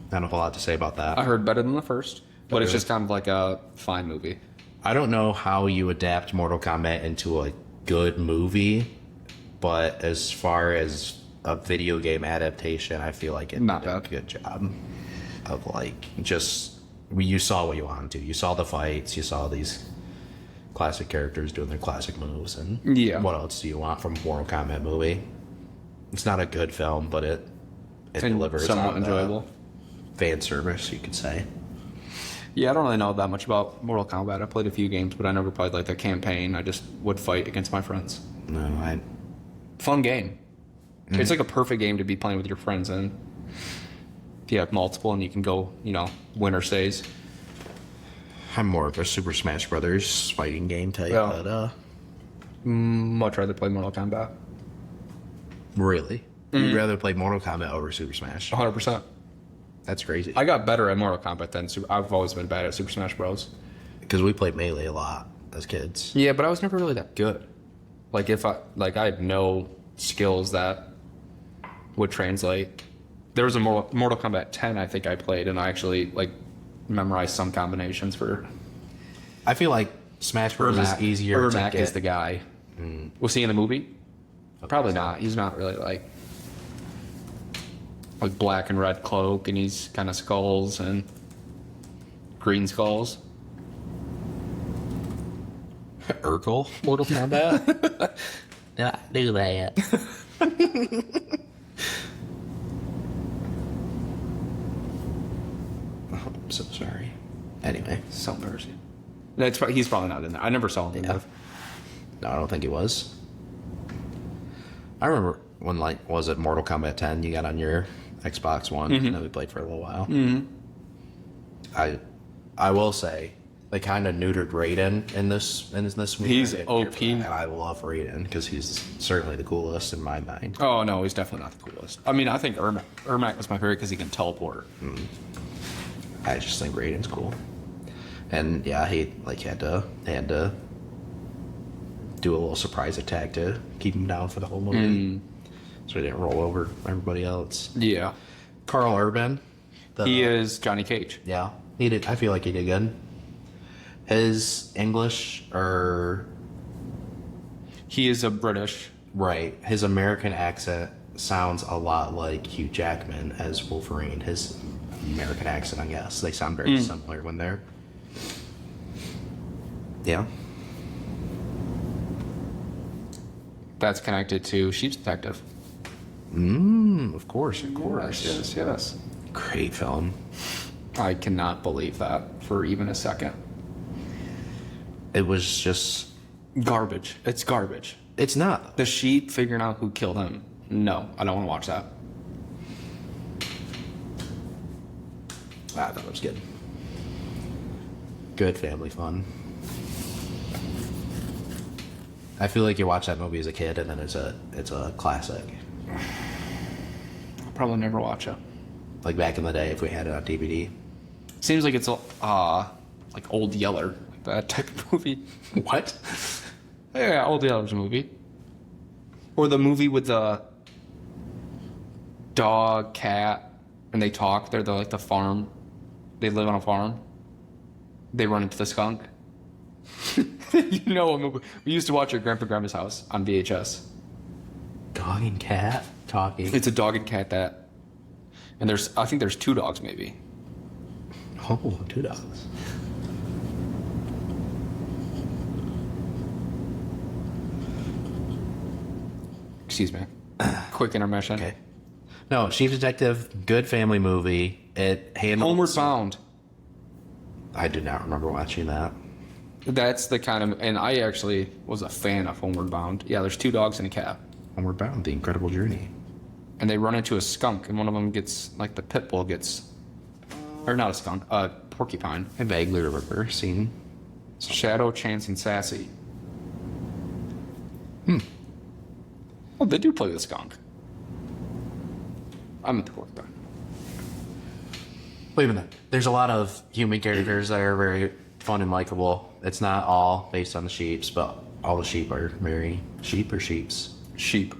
S2: I don't have a lot to say about that.
S1: I heard better than the first, but it's
S2: Okay.
S1: just kind of like a fine movie.
S2: I don't know how you adapt Mortal Kombat into a good movie, but as far as a video game adaptation, I feel like it
S1: Not
S2: did a
S1: bad.
S2: good job of like you saw what you wanted to. You saw the fights, you saw these classic characters doing their classic moves, and
S1: Yeah.
S2: what else do you want from a Mortal Kombat movie? It's not a good film, but it
S1: And
S2: delivers
S1: somewhat
S2: on the
S1: enjoyable.
S2: fan service, you could say.
S1: Yeah, I don't really know that much about Mortal Kombat. I played a few games, but I never played like the campaign. I just would fight against my friends.
S2: No,
S1: Fun game. It's like a perfect game to be playing with your friends in. If you have multiple and you can go, winner stays.
S2: I'm more of a Super Smash Brothers fighting game type,
S1: Yeah.
S2: but
S1: Much rather play Mortal Kombat.
S2: really, you'd rather play Mortal Kombat over Super Smash?
S1: 100%.
S2: That's crazy.
S1: I got better at Mortal Kombat than I've always been bad at Super Smash Bros.
S2: Because we played Melee a lot as kids.
S1: Yeah, but I was never really that good. Like I had no skills that would translate. There was a Mortal Kombat 10 I think I played, and I actually like memorized some combinations for.
S2: I feel like Smash Bros is easier
S1: Ermac
S2: to get.
S1: is the guy. Was he in the movie? Probably not. He's not really like black and red cloak, and he's kind of skulls and green skulls.
S2: Urkel.
S1: Mortal Kombat.
S2: Yeah, do that. I'm so sorry. Anyway,
S1: So embarrassing. He's probably not in there. I never saw him.
S2: yeah. No, I don't think he was. I remember when, was it Mortal Kombat 10 you got on your Xbox One, and then we played for a little while. I will say, they kind of neutered Raiden in this movie.
S1: He's
S2: I didn't
S1: OP.
S2: care for that, and I love Raiden because he's certainly the coolest in my mind.
S1: Oh no, he's definitely not the coolest. I mean, I think Ermac was my favorite because he can teleport.
S2: I just think Raiden's cool. And yeah, he had to do a little surprise attack to keep him down for the whole movie, so he didn't roll over everybody else.
S1: Yeah,
S2: Carl Urban,
S1: he is Johnny Cage.
S2: yeah, he did. I feel like he did good. His English
S1: He is a British.
S2: right, his American accent sounds a lot like Hugh Jackman as Wolverine. His American accent, I guess, they sound very similar when they're. Yeah.
S1: That's connected to Sheep's Detective.
S2: Of course.
S1: Yes.
S2: Great film.
S1: I cannot believe that for even a second.
S2: It was just.
S1: Garbage. It's garbage.
S2: It's not.
S1: The sheep figuring out who killed him. No, I don't want to watch that.
S2: I thought it was good. Good family fun. I feel like you watch that movie as a kid, and then it's a classic.
S1: I'll probably never watch it.
S2: Like back in the day, if we had it on DVD.
S1: Seems like it's like Old Yeller, like that type of movie.
S2: What?
S1: Yeah, Old Yeller's a movie. Or the movie with the dog, cat, and they talk. They're like the farm. They live on a farm. They run into the skunk. You know, we used to watch at Grandma's house on VHS.
S2: Dog and cat talking.
S1: It's a dog and cat that, and I think there's 2 dogs maybe.
S2: Oh, 2 dogs.
S1: Excuse me. Quick intermission.
S2: Okay. No, Chief Detective, good family movie. It handles.
S1: Homeward Bound.
S2: I do not remember watching that.
S1: That's the kind of, and I actually was a fan of Homeward Bound. Yeah, there's 2 dogs and a cat,
S2: Homeward Bound, The Incredible Journey.
S1: and they run into a skunk, and one of them gets like the pit bull gets, or not a skunk, a porcupine.
S2: I vaguely remember seeing.
S1: Shadow, Chance, and Sassy. Oh, they do play the skunk. I'm at the porcupine.
S2: Wait a minute. There's a lot of human characters that are very fun and likable. It's not all based on the sheeps, but all the sheep are very sheep or sheeps.
S1: Sheep.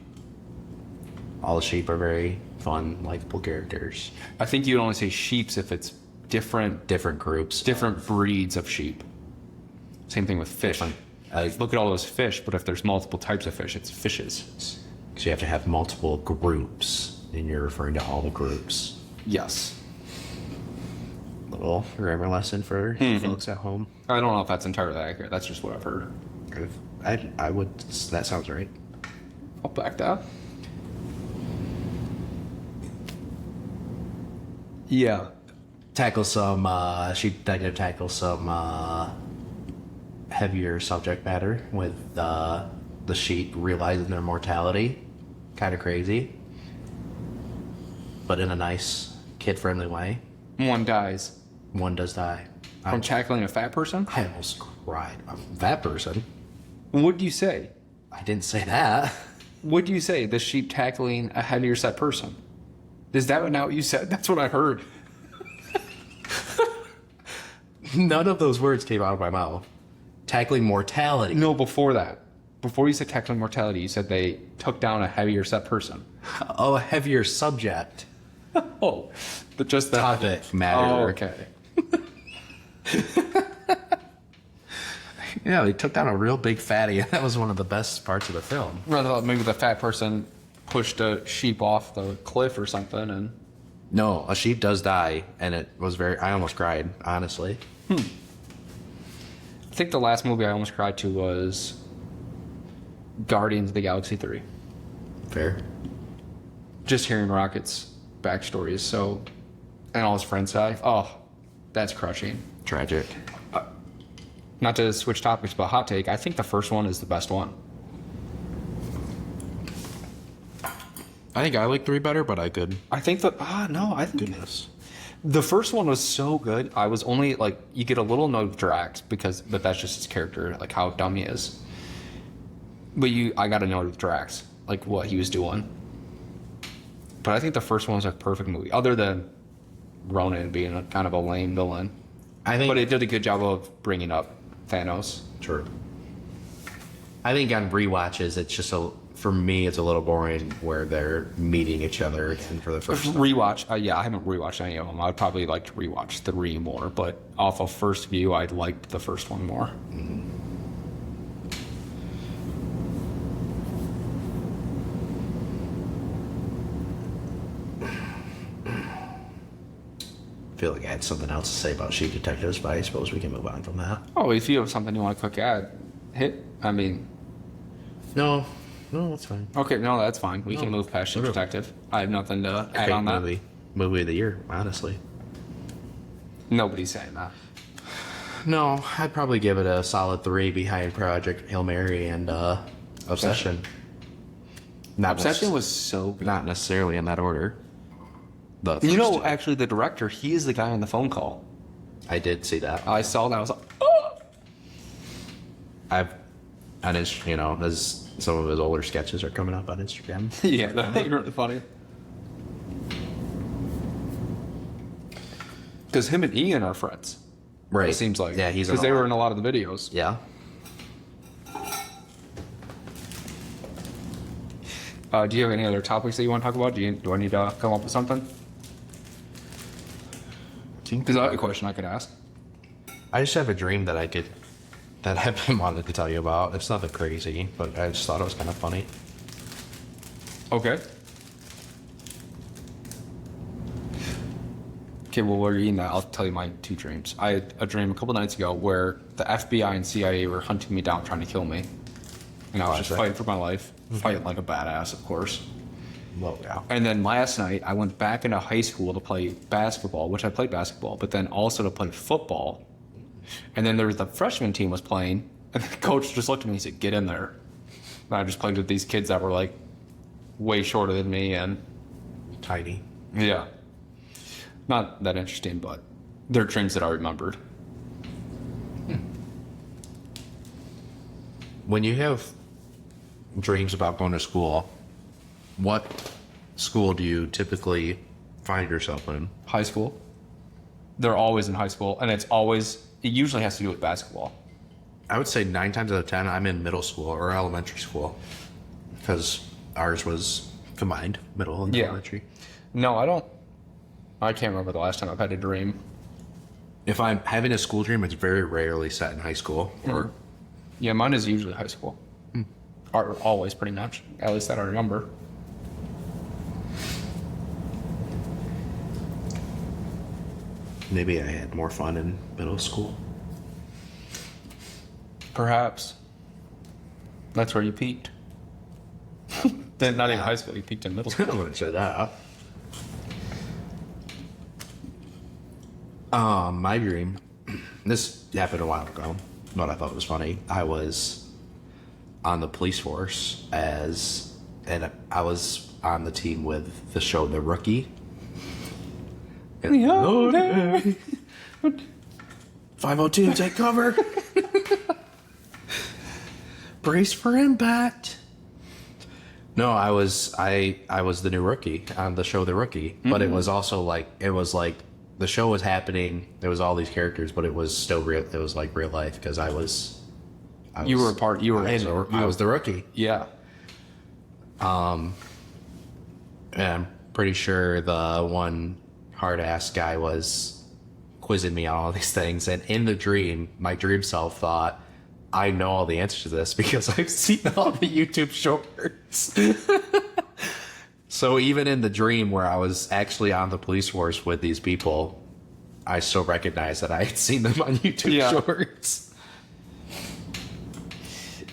S2: All the sheep are very fun, likable characters.
S1: I think you'd only say sheeps if it's different
S2: Groups.
S1: different breeds of sheep. Same thing with fish. Look at all those fish, but if there's multiple types of fish, it's fishes.
S2: So you have to have multiple groups, and you're referring to all the groups.
S1: Yes.
S2: Little grammar lesson for folks at home.
S1: I don't know if that's entirely accurate. That's just what I've heard.
S2: I would. That sounds right.
S1: I'll back that. Yeah.
S2: Tackle some. Sheep Detective tackles some heavier subject matter with the sheep realizing their mortality. Kind of crazy, but in a nice, kid-friendly way.
S1: One dies.
S2: One does die.
S1: From tackling a fat person?
S2: I almost cried. That person.
S1: What do you say?
S2: I didn't say that.
S1: What do you say? The sheep tackling a heavier set person? Is that not what you said? That's what I heard.
S2: None of those words came out of my mouth. Tackling mortality.
S1: No, before that. Before you said tackling mortality, you said they took down a heavier set person.
S2: Oh, a heavier subject.
S1: Oh, but just the
S2: Topic matter.
S1: Oh, okay.
S2: Yeah, they took down a real big fatty. That was one of the best parts of the film.
S1: Rather thought maybe the fat person pushed a sheep off the cliff or something, and
S2: No, a sheep does die, and it was very. I almost cried, honestly.
S1: I think the last movie I almost cried to was Guardians of the Galaxy 3.
S2: Fair.
S1: Just hearing Rocket's backstory is so, and all his friends die. Oh, that's crushing.
S2: Tragic.
S1: Not to switch topics, but hot take. I think the first one is the best one.
S2: I think I like 3 better, but I could.
S1: I think I think
S2: Goodness.
S1: the first one was so good. I was only like, you get a little annoyed with Drax but that's just his character, like how dumb he is. But I got annoyed with Drax, like what he was doing. But I think the first one was a perfect movie, other than Ronan being a kind of a lame villain.
S2: I think.
S1: But it did a good job of bringing up Thanos.
S2: True. I think on rewatches, it's just for me, it's a little boring where they're meeting each other again for the first time.
S1: Rewatch, I haven't rewatched any of them. I'd probably like to rewatch 3 more, but off of first view, I liked the first one more.
S2: I feel like I had something else to say about Sheep Detectives, but I suppose we can move on from that.
S1: Oh, if you have something you want to quick add,
S2: No, that's fine.
S1: okay, no, that's fine. We can
S2: No.
S1: move past Ship
S2: Okay.
S1: Detective. I have nothing to add
S2: Great
S1: on that.
S2: movie of the year, honestly.
S1: Nobody's saying that.
S2: No, I'd probably give it a solid 3 behind Project Hail Mary and Obsession. Not
S1: Obsession was so good.
S2: not necessarily in that order. The
S1: You know,
S2: first two.
S1: actually, the director, he is the guy on the phone call.
S2: I did see that.
S1: I saw that. I was like, oh!
S2: I've on his, as some of his older sketches are coming up on Instagram.
S1: Yeah, that's really funny. Because him and Ian are friends.
S2: Right.
S1: It seems like.
S2: Yeah, he's
S1: because they were in a lot of the videos.
S2: Yeah.
S1: Do you have any other topics that you want to talk about? Do I need to come up with something? Because I have a question I could ask.
S2: I just have a dream that I've been wanting to tell you about. It's nothing crazy, but I just thought it was kind of funny.
S1: Okay. Okay, well, while you're eating that, I'll tell you my 2 dreams. I had a dream a couple nights ago where the FBI and CIA were hunting me down, trying to kill me. And I was just
S2: Classic.
S1: fighting for my life. Fighting like a badass, of course.
S2: Well, yeah.
S1: And then last night, I went back into high school to play basketball, which I played basketball, but then also to play football. And then there was the freshman team was playing, and the coach just looked at me and said, "Get in there." And I just played with these kids that were like way shorter than me, and
S2: Tiny.
S1: yeah, not that interesting, but they're dreams that I remembered.
S2: When you have dreams about going to school, what school do you typically find yourself in?
S1: High school. They're always in high school, and it usually has to do with basketball.
S2: I would say 9 times out of 10, I'm in middle school or elementary school, because ours was combined, middle and
S1: Yeah.
S2: elementary.
S1: No, I don't. I can't remember the last time I've had a dream.
S2: If I'm having a school dream, it's very rarely set in high school. Or
S1: Yeah, mine is usually high school. Or always, pretty much. At least that I remember.
S2: maybe I had more fun in middle school.
S1: Perhaps. That's where you peaked. Then not in high school, you peaked in middle
S2: I
S1: school.
S2: wouldn't say that. My dream. This happened a while ago, but I thought it was funny. I was on the police force and I was on the team with the show The Rookie. 502, take cover. Brace for impact. No, I was the new rookie on the show The Rookie, but it was also like the show was happening. There was all these characters, but it was still real. It was like real life because I was
S1: You were a part. You were
S2: I
S1: in it.
S2: was the rookie.
S1: Yeah.
S2: And I'm pretty sure the one hard ass guy was quizzing me on all these things. And in the dream, my dream self thought, I know all the answers to this because I've seen all the YouTube shorts. So even in the dream where I was actually on the police force with these people, I still recognized that I had seen them on YouTube
S1: Yeah.
S2: shorts.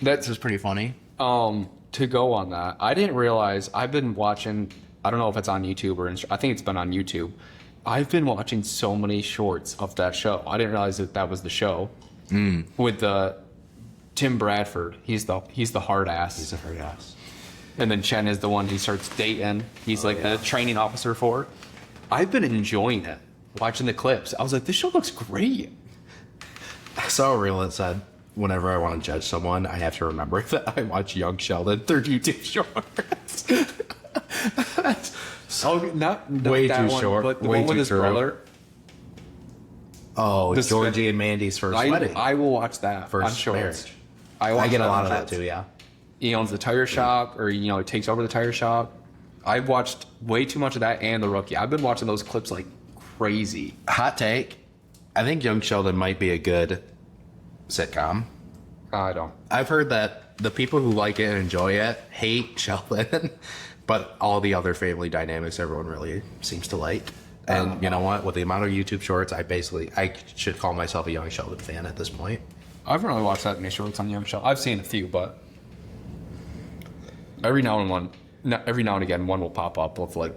S1: That's
S2: This is pretty funny.
S1: to go on that. I didn't realize I've been watching. I don't know if it's on YouTube or I think it's been on YouTube. I've been watching so many shorts of that show. I didn't realize that was the show with the Tim Bradford. He's the hard ass.
S2: He's a hard ass.
S1: And then Chen is the one he starts dating. He's a training officer for it. I've been enjoying it, watching the clips. I was like, this show looks great.
S2: I saw a reel that said, whenever I want to judge someone, I have to remember that I watch Young Sheldon through YouTube shorts.
S1: So not
S2: Way
S1: that
S2: too
S1: one,
S2: short,
S1: but the
S2: way
S1: one with
S2: too
S1: his
S2: true.
S1: brother.
S2: Oh,
S1: This-
S2: Georgie and Mandy's first wedding.
S1: I will watch that on
S2: First
S1: shorts.
S2: marriage.
S1: I
S2: I get a lot
S1: on
S2: of that
S1: shorts.
S2: too, yeah.
S1: He owns the tire shop, or he takes over the tire shop. I've watched way too much of that and The Rookie. I've been watching those clips like crazy.
S2: Hot take. I think Young Sheldon might be a good sitcom.
S1: I don't.
S2: I've heard that the people who like it and enjoy it hate Sheldon, but all the other family dynamics everyone really seems to like. And you know what? With the amount of YouTube shorts, I should call myself a Young Sheldon fan at this point.
S1: I haven't really watched that many shorts on Young Sheldon. I've seen a few, but every now and again, one will pop up with like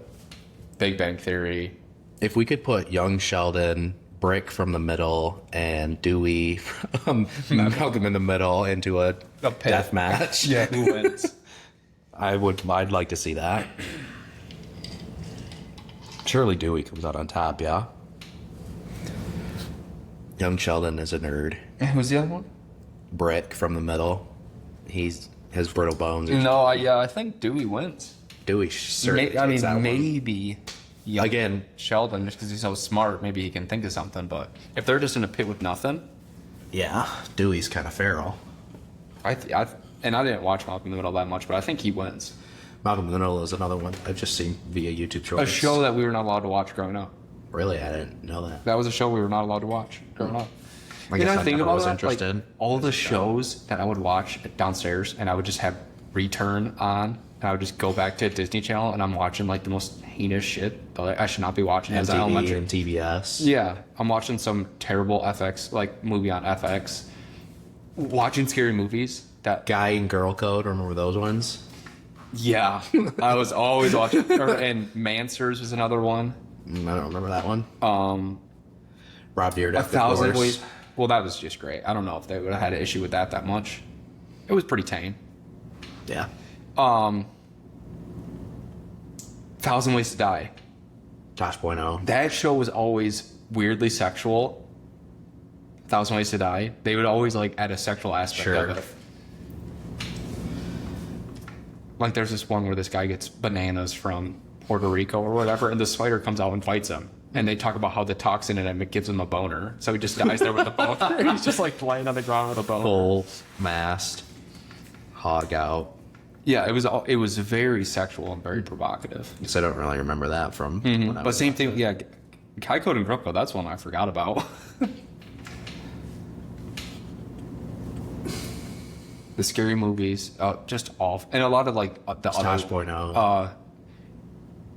S1: Big Bang Theory.
S2: If we could put Young Sheldon, Brick from the middle, and Dewey from Malcolm in the middle into a
S1: pit.
S2: death match,
S1: Yeah, who wins?
S2: I'd like to see that. Surely Dewey comes out on top, yeah. Young Sheldon is a nerd.
S1: And who's the other one?
S2: Brick from the middle, he's his brittle bones.
S1: No, I think Dewey wins.
S2: Dewey certainly
S1: I
S2: takes that
S1: mean,
S2: one.
S1: maybe young
S2: Again,
S1: Sheldon, just because he's so smart, maybe he can think of something. But if they're just in a pit with nothing,
S2: yeah, Dewey's kind of feral.
S1: and I didn't watch Malcolm in the Middle that much, but I think he wins.
S2: Malcolm in the Middle is another one I've just seen via YouTube
S1: A
S2: shorts.
S1: show that we were not allowed to watch growing up.
S2: Really, I didn't know that.
S1: That was a show we were not allowed to watch growing up.
S2: I guess I
S1: think
S2: never
S1: about
S2: was
S1: that,
S2: interested.
S1: like, all the shows that I would watch downstairs, and I would just have return on, and I would just go back to Disney Channel, and I'm watching like the most heinous shit that I should not be watching as an
S2: MTV
S1: elementary.
S2: and TBS.
S1: Yeah, I'm watching some terrible FX like movie on FX. Watching scary movies. That
S2: Guy and Girl Code, remember those ones?
S1: yeah, I was always watching. And Mansers was another one.
S2: I don't remember that one. Rob Dyrdek,
S1: A
S2: of
S1: Thousand
S2: course.
S1: Ways. Well, that was just great. I don't know if they would have had an issue with that much. It was pretty tame.
S2: Yeah.
S1: Thousand Ways to Die.
S2: Josh Bueno.
S1: That show was always weirdly sexual. Thousand Ways to Die. They would always like add a sexual aspect
S2: Sure.
S1: of it. Like there's this one where this guy gets bananas from Puerto Rico or whatever, and the spider comes out and fights him. And they talk about how the toxin in him, it gives him a boner. So he just dies there with a boner. He's just like laying on the ground with a boner.
S2: Full mast. Hog out.
S1: Yeah, it was very sexual and very provocative.
S2: Because I don't really remember that from when I
S1: But
S2: was
S1: same thing, yeah. Kai Code and Groko, that's one I forgot about. The scary movies, just off, and a lot of like the
S2: Josh
S1: other.
S2: Bueno.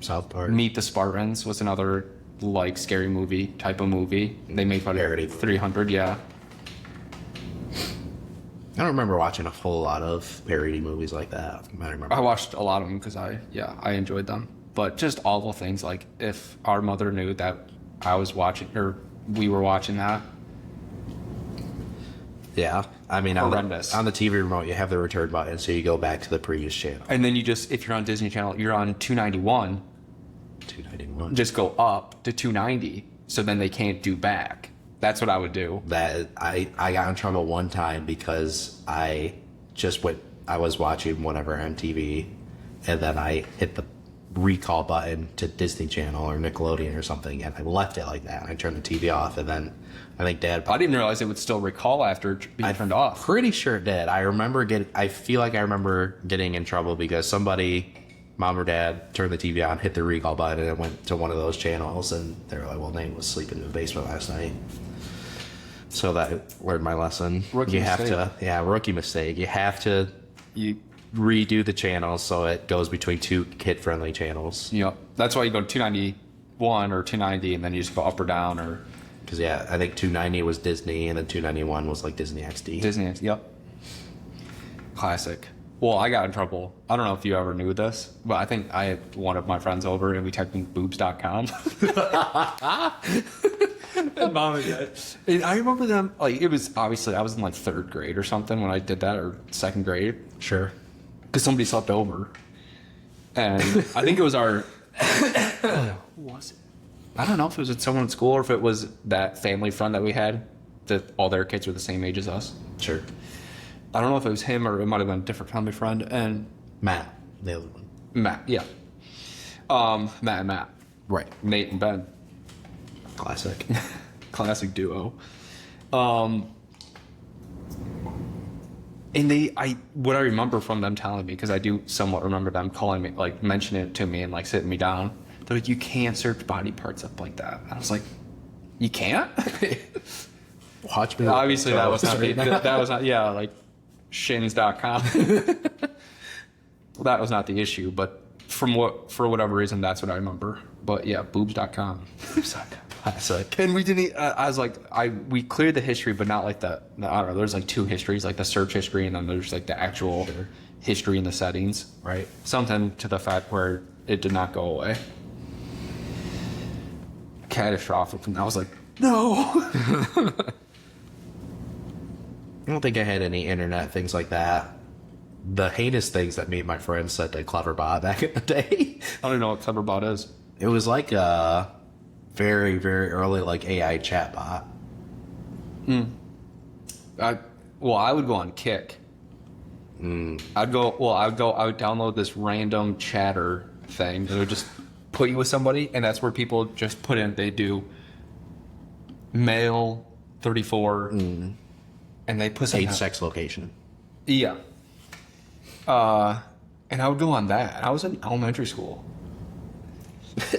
S2: South Park.
S1: Meet the Spartans was another like scary movie type of movie. They made fun
S2: Parody
S1: of
S2: movie.
S1: 300, yeah.
S2: I don't remember watching a whole lot of parody movies like that. I remember.
S1: I watched a lot of them because I enjoyed them. But just awful things like if our mother knew that I was watching or we were watching that.
S2: Yeah. I mean,
S1: Horrendous.
S2: on the TV remote, you have the return button, so you go back to the previous channel.
S1: And then you just, if you're on Disney Channel, you're on 291,
S2: 291.
S1: just go up to 290. So then they can't do back. That's what I would do.
S2: That I got in trouble one time because I was watching whatever MTV, and then I hit the recall button to Disney Channel or Nickelodeon or something, and I left it like that. I turned the TV off, and then I think Dad.
S1: I didn't realize it would still recall after being turned off.
S2: Pretty sure it did. I feel like I remember getting in trouble because somebody, Mom or Dad, turned the TV on, hit the recall button, and went to one of those channels, and they were like, "Well, Nate was sleeping in the basement last night." So that learned my lesson.
S1: Rookie
S2: you have
S1: mistake.
S2: rookie mistake. You have to
S1: You
S2: redo the channel so it goes between two kid-friendly channels.
S1: know, that's why you go to 291 or 290 and then you just go up or down or
S2: Because I think 290 was Disney, and then 291 was like Disney XD.
S1: Disney. Yep. Classic. Well, I got in trouble. I don't know if you ever knew this, but I think I had one of my friends over and we typed in boobs.com. And Mom and Dad. And I remember them, like, it was obviously, I was in like third grade or something when I did that, or second grade,
S2: Sure.
S1: because somebody slept over. And I think it was our, who was it? I don't know if it was at someone at school or if it was that family friend that we had, that all their kids were the same age as us.
S2: Sure.
S1: I don't know if it was him or it might have been a different family friend. And
S2: Matt, the other one.
S1: Matt, yeah. Matt and Matt.
S2: Right.
S1: Nate and Ben.
S2: Classic.
S1: Classic duo. And what I remember from them telling me, because I do somewhat remember them calling me, like mentioning it to me and like sitting me down. They're like, you can't search body parts up like that. I was like, you can't?
S2: Watch me.
S1: Obviously that was not, that was not, yeah, like shins.com. That was not the issue, but for whatever reason, that's what I remember. But yeah, boobs.com.
S2: Classic.
S1: And we didn't. I was like, we cleared the history, but not like the. I don't know. There's like two histories, like the search history, and then there's like the actual history in the settings.
S2: Right.
S1: Something to the fact where it did not go away. Catastrophic. And I was like, no.
S2: I don't think I had any internet things like that. The heinous things that me and my friends said to Cleverbot back in the day.
S1: I don't even know what Cleverbot is.
S2: It was like a very, very early like AI chatbot.
S1: I would go on Kick. I would download this random chatter thing that would just put you with somebody, and that's where people just put in, they do male 34, and they put
S2: Age,
S1: some,
S2: sex, location.
S1: yeah. And I would go on that. I was in elementary school.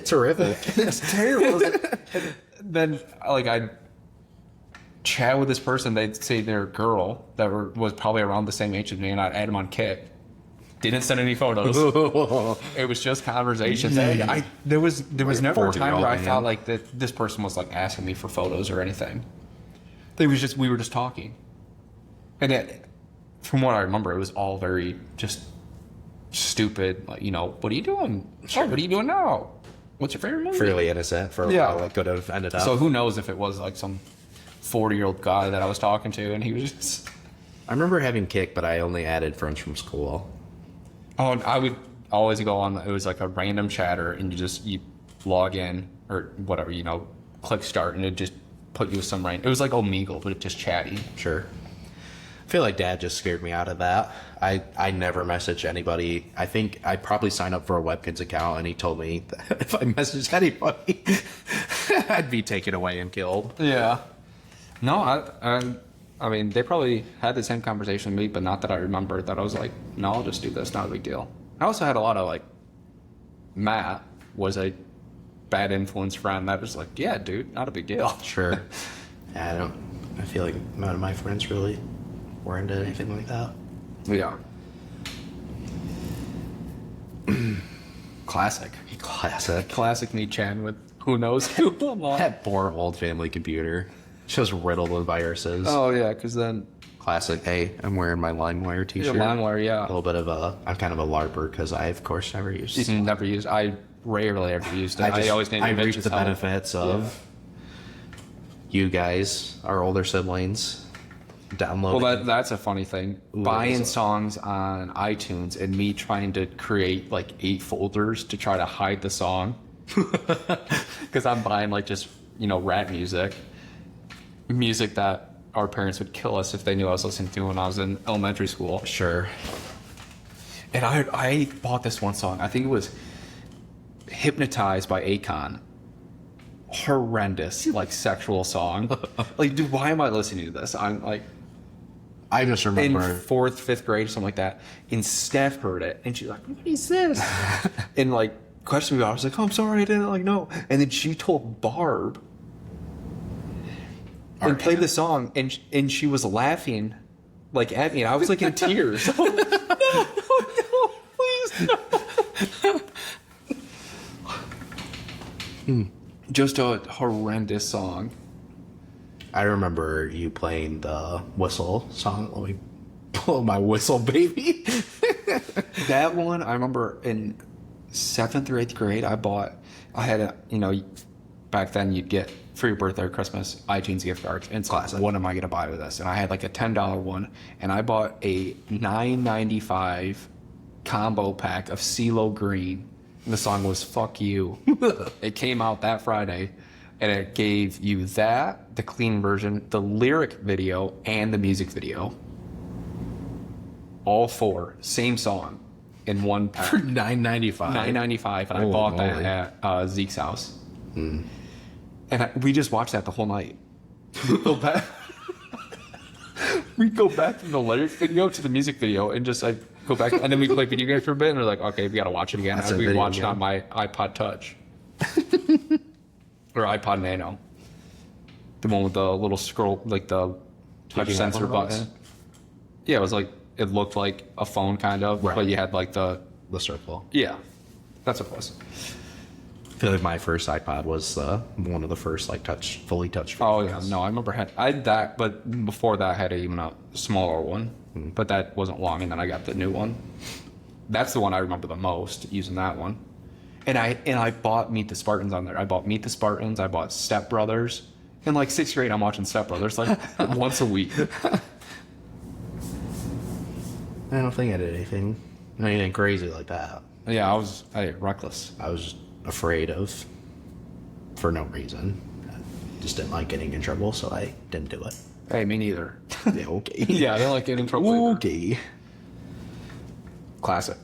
S2: Terrific.
S1: It's terrible. And then, like, I'd chat with this person. They'd say they're a girl that was probably around the same age as me, and I'd add them on Kik. Didn't send any photos. It was just conversations. And there was never a time where I felt like that this person was like asking me for photos or anything. We were just talking. And from what I remember, it was all very just stupid. Like, what are you doing? Sure. Oh, what are you doing now? What's your favorite movie?
S2: Fairly innocent for how it could have ended up.
S1: So who knows if it was like some 40-year-old guy that I was talking to, and he was just...
S2: I remember having Kik, but I only added friends from school.
S1: Oh, and I would always go on. It was like a random chatter, and you log in or whatever, click start, and it just put you with some random. It was like Omegle, but it's just chatty.
S2: Sure. I feel like Dad just scared me out of that. I never messaged anybody. I think I probably signed up for a Webkins account, and he told me that if I messaged anybody, I'd be taken away and killed.
S1: Yeah. No, I mean, they probably had the same conversation with me, but not that I remember. That I was like, no, I'll just do this. Not a big deal. I also had a lot of like, Matt was a bad influence friend that was like, yeah, dude, not a big deal.
S2: Sure. Yeah, I feel like none of my friends really were into anything like that.
S1: Yeah. Classic. Classic me chatting with who knows who.
S2: That poor old family computer. Just riddled with viruses.
S1: Oh, yeah, because then...
S2: Classic. Hey, I'm wearing my LimeWire t-shirt.
S1: LimeWire, yeah.
S2: A little bit of I'm kind of a LARPer because I, of course, never used it.
S1: Never used. I rarely ever used it. I always need to
S2: reap the benefits of you guys, our older siblings, downloading.
S1: Well, that's a funny thing. Buying songs on iTunes and me trying to create like 8 folders to try to hide the song. Because I'm buying like just, rap music that our parents would kill us if they knew I was listening to when I was in elementary school.
S2: Sure.
S1: And I bought this one song. I think it was Hypnotized by Akon. Horrendous, like, sexual song. Like, dude, why am I listening to this? I'm like...
S2: I just remember...
S1: In 4th, 5th grade, something like that. And Steph heard it. And she's like, what is this? And, like, questioned me about it. I was like, oh, I'm sorry, I didn't, know. And then she told Barb... and played the song, and she was laughing, like, at me, and I was, like, in tears. I was like, no, please, no. Just a horrendous song.
S2: I remember you playing the whistle song. Let me blow my whistle, baby.
S1: That one, I remember in 7th or 8th grade, I had back then you'd get for your birthday or Christmas iTunes gift cards, and it's like, what am I gonna buy with this? And I had like a $10 one, and I bought a $9.95 combo pack of CeeLo Green, and the song was "Fuck You." It came out that Friday, and it gave you that, the clean version, the lyric video, and the music video. All 4, same song, in one pack.
S2: For $9.95.
S1: $9.95, and I bought that at Zeke's house. And we just watched that the whole night. We'd go back from the lyric video to the music video and just go back, and then we play video games for a bit, and we're like, okay, we gotta watch it again. And we watched it on my iPod Touch. Or iPod Nano. The one with the little scroll, like the touch sensor button. Yeah, it was like, it looked like a phone kind of, but you had like the
S2: circle.
S1: Yeah, that's what it was.
S2: I feel like my first iPod was one of the first like fully touch.
S1: Oh yeah, no, I remember I had that, but before that I had even a smaller one, but that wasn't long, and then I got the new one. That's the one I remember the most, using that one. And I bought Meet the Spartans on there. I bought Meet the Spartans. I bought Step Brothers. In like 6th grade, I'm watching Step Brothers like once a week.
S2: I don't think I did anything crazy like that.
S1: Yeah, I was reckless.
S2: I was afraid of, for no reason. I just didn't like getting in trouble, so I didn't do it.
S1: Hey, me neither.
S2: Yeah, okay.
S1: Yeah, I don't like getting in trouble either.
S2: Okay.
S1: Classic.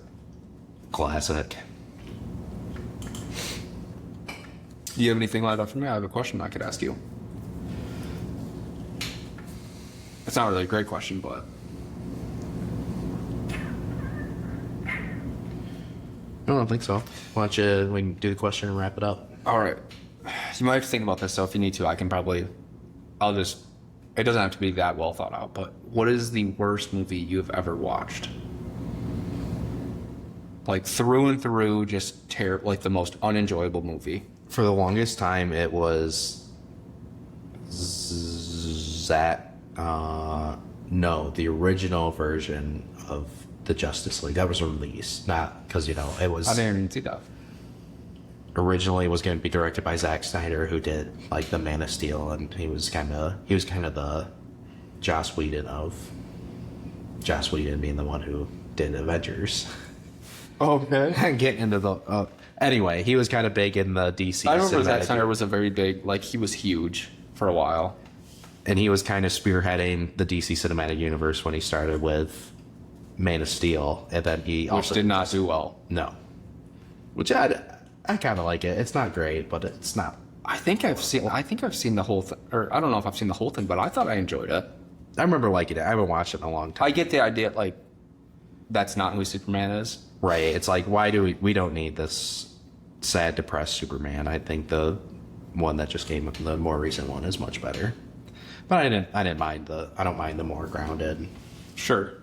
S1: Do you have anything lined up for me? I have a question I could ask you. It's not really a great question, but...
S2: I don't think so. Why don't you, we can do the question and wrap it up.
S1: All right. You might have to think about this, so if you need to, I can probably. I'll just. It doesn't have to be that well thought out, but what is the worst movie you've ever watched? Like through and through, just like the most unenjoyable movie.
S2: For the longest time, it was Zack. No, the original version of the Justice League that was released. Not because it was
S1: I didn't even see that.
S2: originally was going to be directed by Zack Snyder, who did like the Man of Steel, and he was kind of the Joss Whedon being the one who did Avengers.
S1: Okay.
S2: Getting into the anyway, he was kind of big in the DC.
S1: I remember Zack
S2: cinematic
S1: Snyder was a very big, like he was huge for a while.
S2: and he was kind of spearheading the DC cinematic universe when he started with Man of Steel, and then he
S1: Which
S2: also
S1: did not do well.
S2: no, which I kind of like it. It's not great, but it's not.
S1: I think I've seen the whole thing, or I don't know if I've seen the whole thing, but I thought I enjoyed it.
S2: I remember liking it. I haven't watched it in a long time.
S1: I get the idea, like that's not who Superman is.
S2: Right? It's like, why do we don't need this sad, depressed Superman? I think the one that just came up, the more recent one, is much better. But I don't mind the more grounded,
S1: Sure,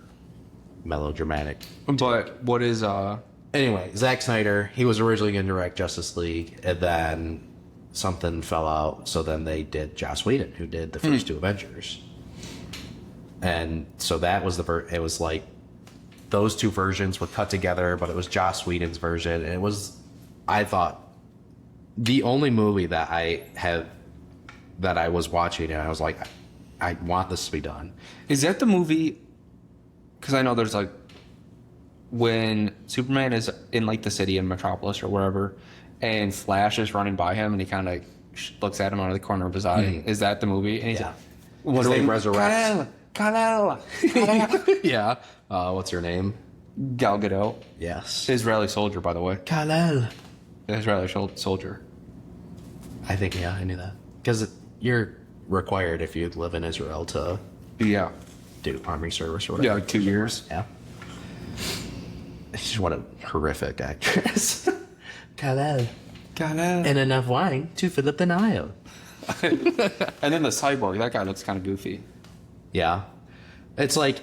S2: melodramatic.
S1: but what is
S2: Anyway, Zack Snyder, he was originally going to direct Justice League, and then something fell out, so then they did Joss Whedon, who did the first two Avengers. And so that was it was like those two versions were cut together, but it was Joss Whedon's version, and it was, I thought, the only movie that I was watching, and I was like, I want this to be done.
S1: Is that the movie? Because I know there's like when Superman is in like the city in Metropolis or wherever, and Flash is running by him, and he kind of looks at him out of the corner of his eye. Is that the movie? And he's
S2: Yeah.
S1: like,
S2: Because they resurrect.
S1: Kal-El.
S2: Yeah. What's her name?
S1: Gal Gadot,
S2: Yes.
S1: Israeli soldier, by the way.
S2: Kal-El.
S1: Israeli soldier.
S2: I think, yeah, I knew that. Because you're required, if you live in Israel, to
S1: Yeah,
S2: do army service or
S1: yeah,
S2: whatever.
S1: like 2 years.
S2: Yeah. What a horrific actress. Kal-El.
S1: Kal-El.
S2: And enough wine to fill up the Nile.
S1: And then the cyborg, that guy looks kind of goofy.
S2: Yeah. It's like,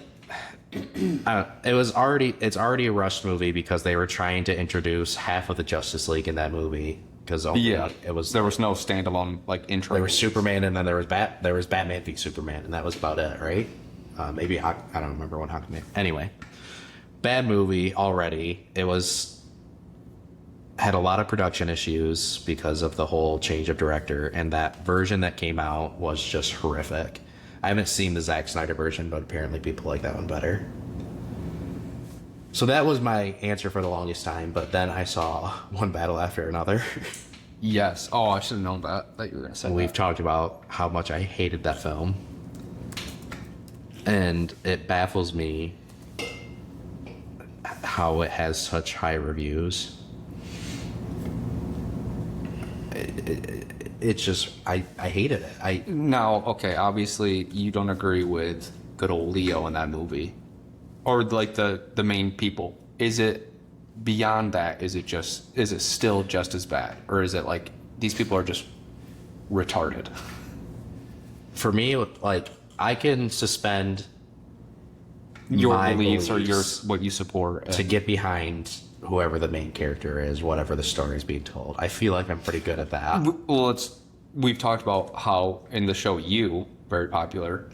S2: it's already a rushed movie because they were trying to introduce half of the Justice League in that movie. Because
S1: There was no standalone like intro.
S2: There was Superman, and then there was Batman v Superman, and that was about it, right? Maybe I don't remember what happened. Anyway, bad movie already. It had a lot of production issues because of the whole change of director, and that version that came out was just horrific. I haven't seen the Zack Snyder version, but apparently people like that one better. So that was my answer for the longest time, but then I saw One Battle After Another.
S1: Yes. Oh, I should have known that you were gonna say.
S2: We've talked about how much I hated that film. And it baffles me how it has such high reviews. It's just, I hated it.
S1: Now, okay, obviously you don't agree with good old Leo in that movie, or like the main people. Is it beyond that? Is it still just as bad, or is it like these people are just retarded?
S2: For me, like, I can suspend
S1: Your
S2: my
S1: beliefs or
S2: beliefs
S1: what you support.
S2: to get behind whoever the main character is, whatever the story is being told. I feel like I'm pretty good at that.
S1: Well, we've talked about how in the show very popular.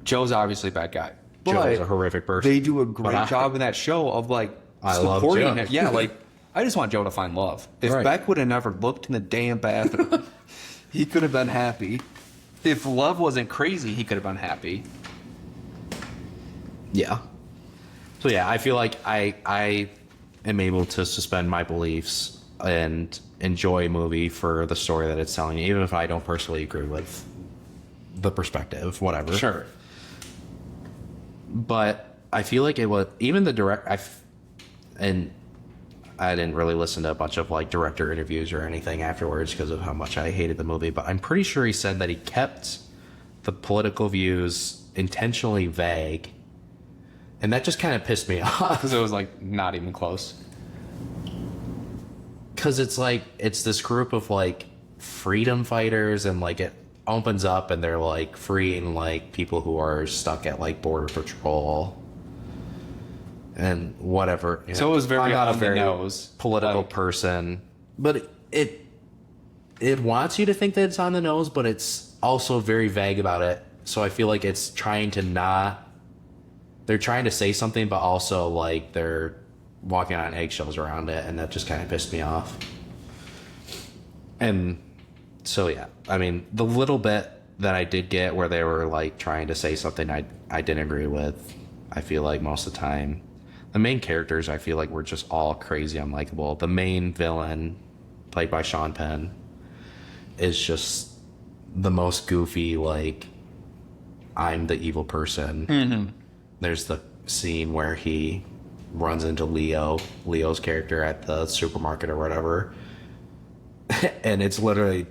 S1: Joe's obviously a bad guy.
S2: Joe's a horrific person.
S1: They do a great job in that show of like
S2: I love
S1: supporting
S2: Joe.
S1: him. Yeah, like I just want Joe to find love. If
S2: Right.
S1: Beck would have never looked in the damn bathroom, he could have been happy. If love wasn't crazy, he could have been happy.
S2: Yeah. So yeah, I feel like I am able to suspend my beliefs and enjoy a movie for the story that it's telling, even if I don't personally agree with the perspective, whatever.
S1: Sure.
S2: But I feel like it was even the and I didn't really listen to a bunch of like director interviews or anything afterwards because of how much I hated the movie, but I'm pretty sure he said that he kept the political views intentionally vague. And that just kind of pissed me off.
S1: Because it was like not even close.
S2: because it's like it's this group of like freedom fighters, and like it opens up and they're like freeing like people who are stuck at like border patrol and whatever. You
S1: So
S2: know.
S1: it was very
S2: I'm not a
S1: on the
S2: very
S1: nose,
S2: political
S1: like-
S2: person, but it wants you to think that it's on the nose, but it's also very vague about it. So I feel like it's trying to not. They're trying to say something, but also like they're walking on eggshells around it, and that just kind of pissed me off. And so yeah, I mean, the little bit that I did get where they were like trying to say something I didn't agree with, I feel like most of the time, the main characters I feel like were just all crazy unlikable. The main villain, played by Sean Penn, is just the most goofy, like, I'm the evil person. Mm-hmm. There's the scene where he runs into Leo's character at the supermarket or whatever. And it's literally,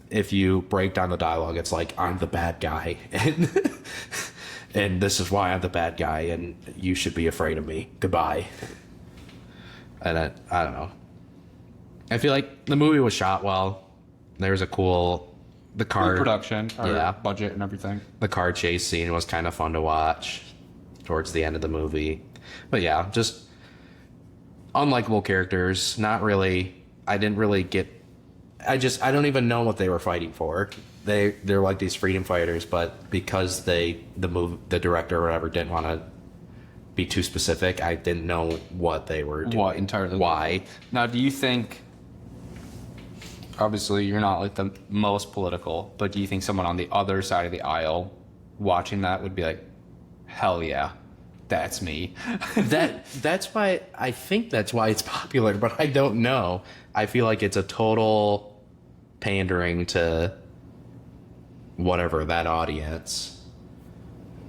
S2: if you break down the dialogue, it's like, I'm the bad guy. And this is why I'm the bad guy, and you should be afraid of me. Goodbye. And I don't know. I feel like the movie was shot well. There was a cool... The car...
S1: production,
S2: Yeah.
S1: budget and everything.
S2: The car chase scene was kind of fun to watch towards the end of the movie. But yeah, just unlikable characters. Not really... I didn't really get... I don't even know what they were fighting for. They're like these freedom fighters, but because the director or whatever didn't want to be too specific, I didn't know what they were doing.
S1: What entirely?
S2: Why?
S1: Now, do you think? Obviously, you're not like the most political, but do you think someone on the other side of the aisle watching that would be like, "Hell yeah, that's me"?
S2: That's why I think that's why it's popular, but I don't know. I feel like it's a total pandering to whatever that audience,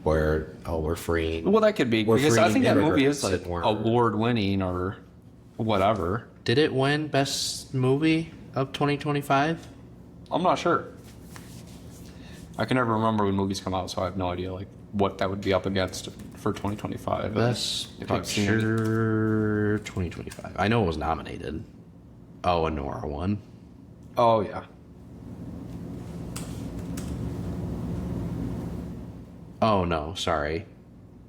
S2: where we're free.
S1: Well, that could be
S2: We're
S1: because I
S2: freeing
S1: think that movie is
S2: immigrants
S1: like
S2: and we're-
S1: award-winning or whatever.
S2: Did it win Best Movie of 2025?
S1: I'm not sure. I can never remember when movies come out, so I have no idea like what that would be up against for 2025.
S2: Best
S1: If I've seen it.
S2: Picture 2025. I know it was nominated. Oh, and Nora won.
S1: Oh yeah.
S2: Oh no, sorry.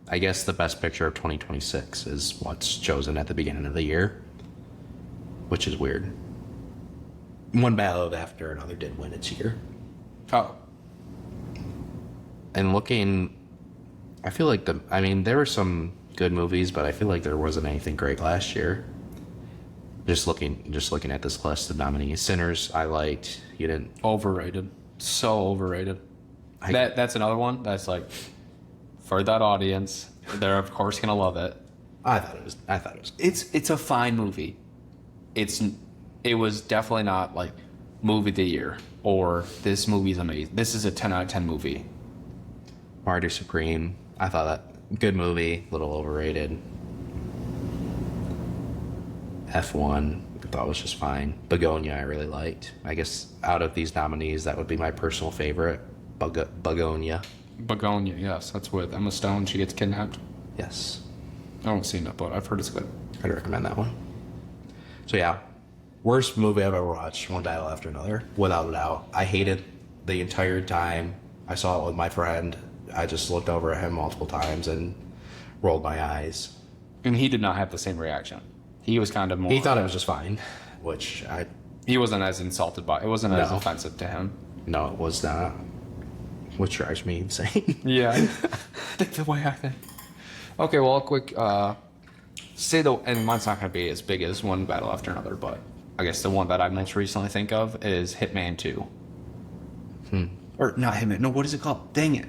S2: I guess the Best Picture of 2026 is what's chosen at the beginning of the year, which is weird. One battle after another did win its year.
S1: Oh.
S2: And looking, I feel like there were some good movies, but I feel like there wasn't anything great last year. Just looking at this list of nominees. Sinners, I liked. You didn't.
S1: Overrated. So overrated. That's another one that's like for that audience. They're of course gonna love it.
S2: I thought it was.
S1: It's a fine movie. It was definitely not like movie of the year or this movie's amazing. This is a 10 out of 10 movie.
S2: Martyr Supreme. I thought that good movie, little overrated. F1, I thought was just fine. Begonia, I really liked. I guess out of these nominees, that would be my personal favorite. Begonia.
S1: Begonia, yes, that's with Emma Stone. She gets kidnapped.
S2: Yes,
S1: I haven't seen it, but I've heard it's good.
S2: I'd recommend that one. So yeah, worst movie I've ever watched. One battle after another, without a doubt. I hated the entire time. I saw it with my friend. I just looked over at him multiple times and rolled my eyes.
S1: And he did not have the same reaction. He was kind of more.
S2: He thought it was just fine, which
S1: He wasn't as insulted by it. It wasn't as
S2: No.
S1: offensive to him.
S2: no, it was not. Which drives me insane.
S1: Yeah. Think the way I think. Okay, well, a quick, and mine's not going to be as big as one battle after another, but I guess the one that I most recently think of is Hitman 2. Or not Hitman, no, what is it called? Dang it.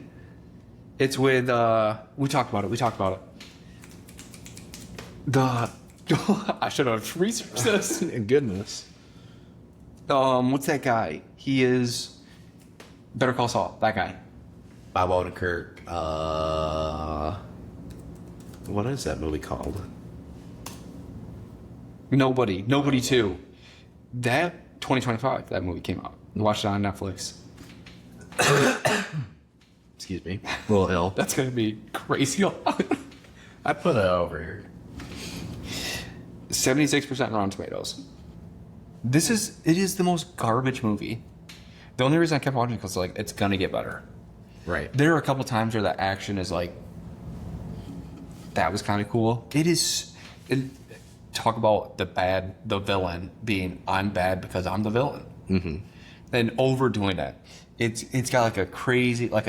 S1: It's with, we talked about it. I should have researched this.
S2: Goodness.
S1: What's that guy? He is Better Call Saul, that guy.
S2: Bob Odenkirk. What is that movie called?
S1: Nobody 2. That 2025, that movie came out. Watched it on Netflix.
S2: Excuse me. A little ill.
S1: That's gonna be crazy.
S2: I put it over here.
S1: 76% Rotten Tomatoes. It is the most garbage movie. The only reason I kept watching it because like it's gonna get better.
S2: Right.
S1: There are a couple times where the action is like, that was kind of cool. Talk about the villain being, I'm bad because I'm the villain. Mm-hmm. And overdoing that. It's got like a crazy, like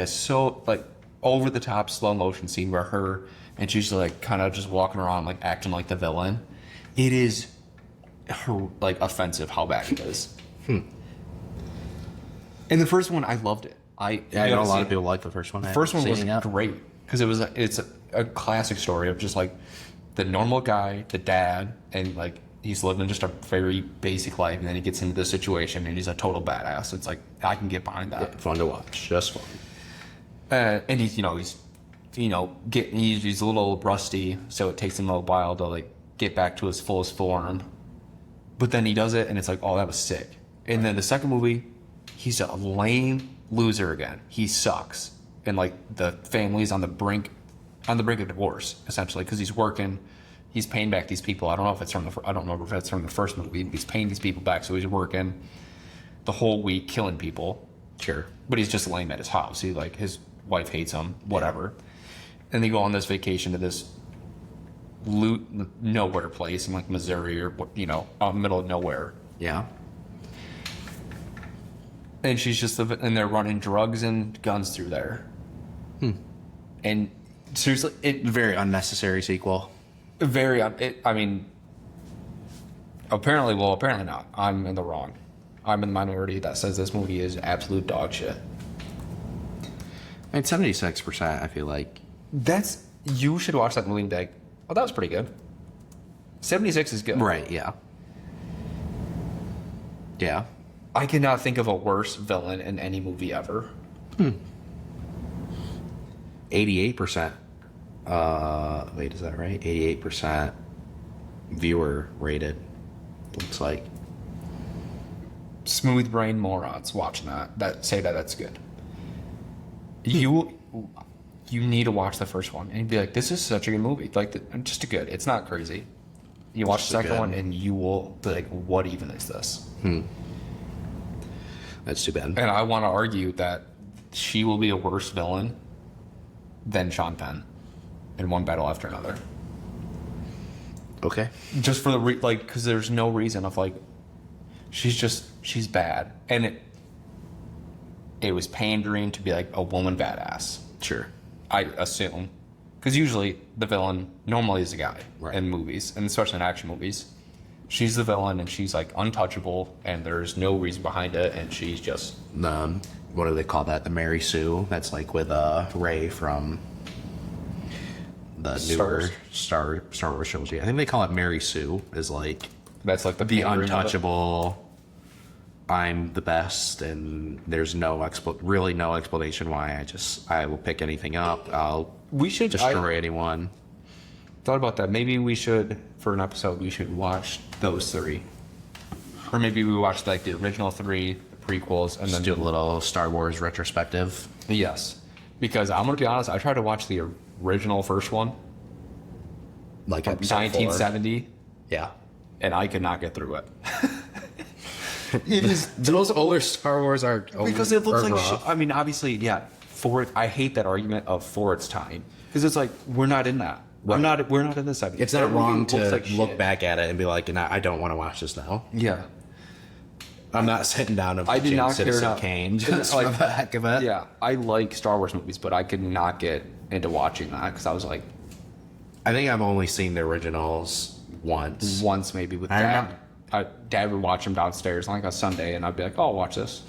S1: over the top slow motion scene where her and she's like kind of just walking around like acting like the villain. It is like offensive how bad it is. And the first one, I loved it.
S2: I know a lot of people like the first one.
S1: The first one was great because it's a classic story of just like the normal guy, the dad, and like he's living just a very basic life, and then he gets into this situation and he's a total badass. It's like I can get behind that.
S2: Fun to watch, just fun.
S1: And he's a little rusty, so it takes him a while to like get back to his fullest form. But then he does it, and it's like, oh, that was sick. And then the second movie, he's a lame loser again. He sucks, and like the family's on the brink of divorce essentially because he's working, he's paying back these people. I don't know if it's from the first movie. He's paying these people back, so he's working the whole week killing people.
S2: Sure,
S1: but he's just lame at his house. His wife hates him, whatever. And they go on this vacation to this nowhere place in like Missouri or middle of nowhere.
S2: Yeah.
S1: And and they're running drugs and guns through there. And seriously,
S2: Very unnecessary sequel.
S1: apparently not. I'm in the wrong. I'm in the minority that says this movie is absolute dog shit.
S2: I mean, 76%, I feel like.
S1: You should watch that movie and be like, oh, that was pretty good. 76 is good.
S2: Right, yeah. Yeah.
S1: I cannot think of a worse villain in any movie ever.
S2: 88%. Wait, is that right? 88% viewer rated. Looks like.
S1: Smooth brain morons watching that's good. You need to watch the first one and be like, this is such a good movie. Like, just good. It's not crazy. You watch the second one and you will be like, what even is this?
S2: That's too bad.
S1: And I want to argue that she will be a worse villain than Sean Penn in one battle after another.
S2: Okay.
S1: Just for because there's no reason of like, she's bad. And it was pandering to be like a woman badass.
S2: Sure.
S1: I assume. Because usually the villain normally is a guy
S2: Right.
S1: in movies, and especially in action movies. She's the villain, and she's like untouchable, and there's no reason behind it, and she's just...
S2: What do they call that? The Mary Sue? That's like with Rey from the newer Star Wars trilogy. I think they call it Mary Sue, is like...
S1: That's like the
S2: The untouchable... I'm the best, and there's no explanation why. I will pick anything up. I'll destroy anyone.
S1: Thought about that. Maybe we should, for an episode, we should watch those three. Or maybe we watch like the original three, the prequels, and then
S2: do a little Star Wars retrospective.
S1: Yes. Because I'm going to be honest, I tried to watch the original first one,
S2: Like
S1: from 1970,
S2: Yeah.
S1: and I could not get through it.
S2: It is. Those older Star Wars are
S1: Because it looks like
S2: rough.
S1: shit. I mean, obviously, yeah. I hate that argument of for its time because it's like we're not in that.
S2: Right.
S1: We're not in the 70s.
S2: It's not
S1: That
S2: wrong
S1: movie
S2: to
S1: looks like
S2: look
S1: shit.
S2: back at it and be like, I don't want to watch this now.
S1: Yeah,
S2: I'm not sitting down and
S1: I did
S2: watching
S1: not care
S2: Citizen
S1: enough.
S2: Kane
S1: It's
S2: just
S1: like-
S2: for the heck of it.
S1: yeah. I like Star Wars movies, but I could not get into watching that because I was like
S2: I think I've only seen the originals once.
S1: once maybe with
S2: I
S1: Dad.
S2: remember-
S1: Dad would watch them downstairs on like a Sunday, and I'd be like, "Oh, I'll watch this."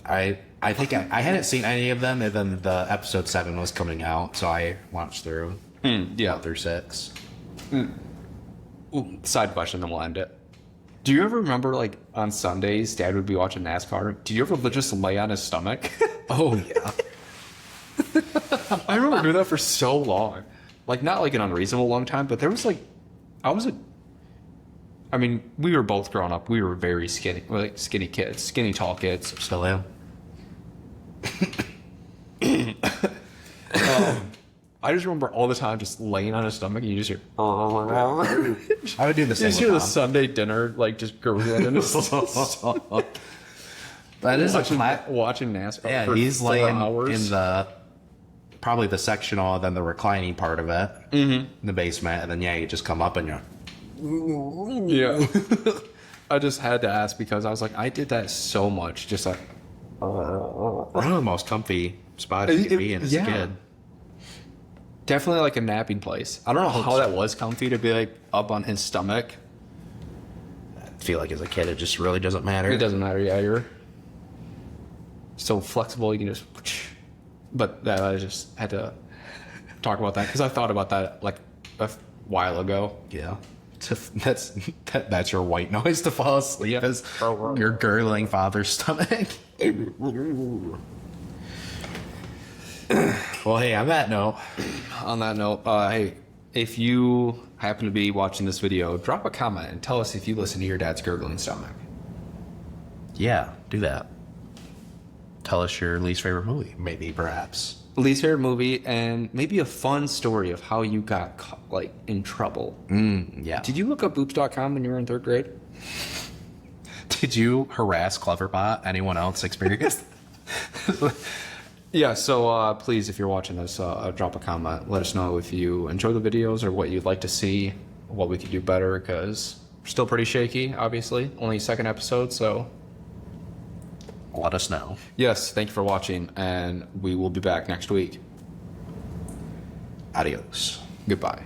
S2: I think I hadn't seen any of them, and then the episode 7 was coming out, so I watched through
S1: Yeah.
S2: through 6.
S1: Ooh, side question, then we'll end it. Do you ever remember, like, on Sundays, Dad would be watching NASCAR? Did you ever just lay on his stomach?
S2: Oh yeah.
S1: I remember doing that for so long. Like, not like an unreasonable long time, but there was, like, I mean, we were both growing up. We were very skinny, like, skinny kids, skinny, tall kids.
S2: Still am.
S1: I just remember all the time just laying on his stomach and you just hear,
S2: I would do the
S1: you
S2: same.
S1: just hear the
S2: with
S1: Sunday dinner like just gurgling in his
S2: Tom. That is
S1: watching NASCAR.
S2: yeah.
S1: for
S2: He's
S1: 4
S2: laying
S1: hours.
S2: in the probably the sectional, then the reclining part of it, in the basement, and then you just come up and you're.
S1: Yeah. I just had to ask because I was like, I did that so much. Just like,
S2: One of the most comfy spots you could be in as a kid.
S1: definitely like a napping place. I don't know how that was comfy to be like up on his stomach.
S2: I feel like as a kid, it just really doesn't matter.
S1: It doesn't matter. Yeah, you're so flexible. You can just. But that I just had to talk about that because I thought about that like a while ago.
S2: Yeah. That's your white noise to fall asleep.
S1: Yeah.
S2: Is your gurgling father's stomach. Well, hey, on that note,
S1: Hey, if you happen to be watching this video, drop a comment and tell us if you listen to your dad's gurgling stomach.
S2: yeah, do that. Tell us your least favorite movie, maybe, perhaps.
S1: Least favorite movie and maybe a fun story of how you got like in trouble.
S2: Yeah.
S1: Did you look up Oops.com when you were in 3rd grade?
S2: Did you harass Cleverbot? Anyone else experienced?
S1: Yeah, so please, if you're watching this, drop a comment. Let us know if you enjoy the videos or what you'd like to see, what we could do better, because we're still pretty shaky, obviously. Only 2nd episode, so...
S2: Let us know.
S1: Yes, thank you for watching, and we will be back next week.
S2: Adios.
S1: Goodbye.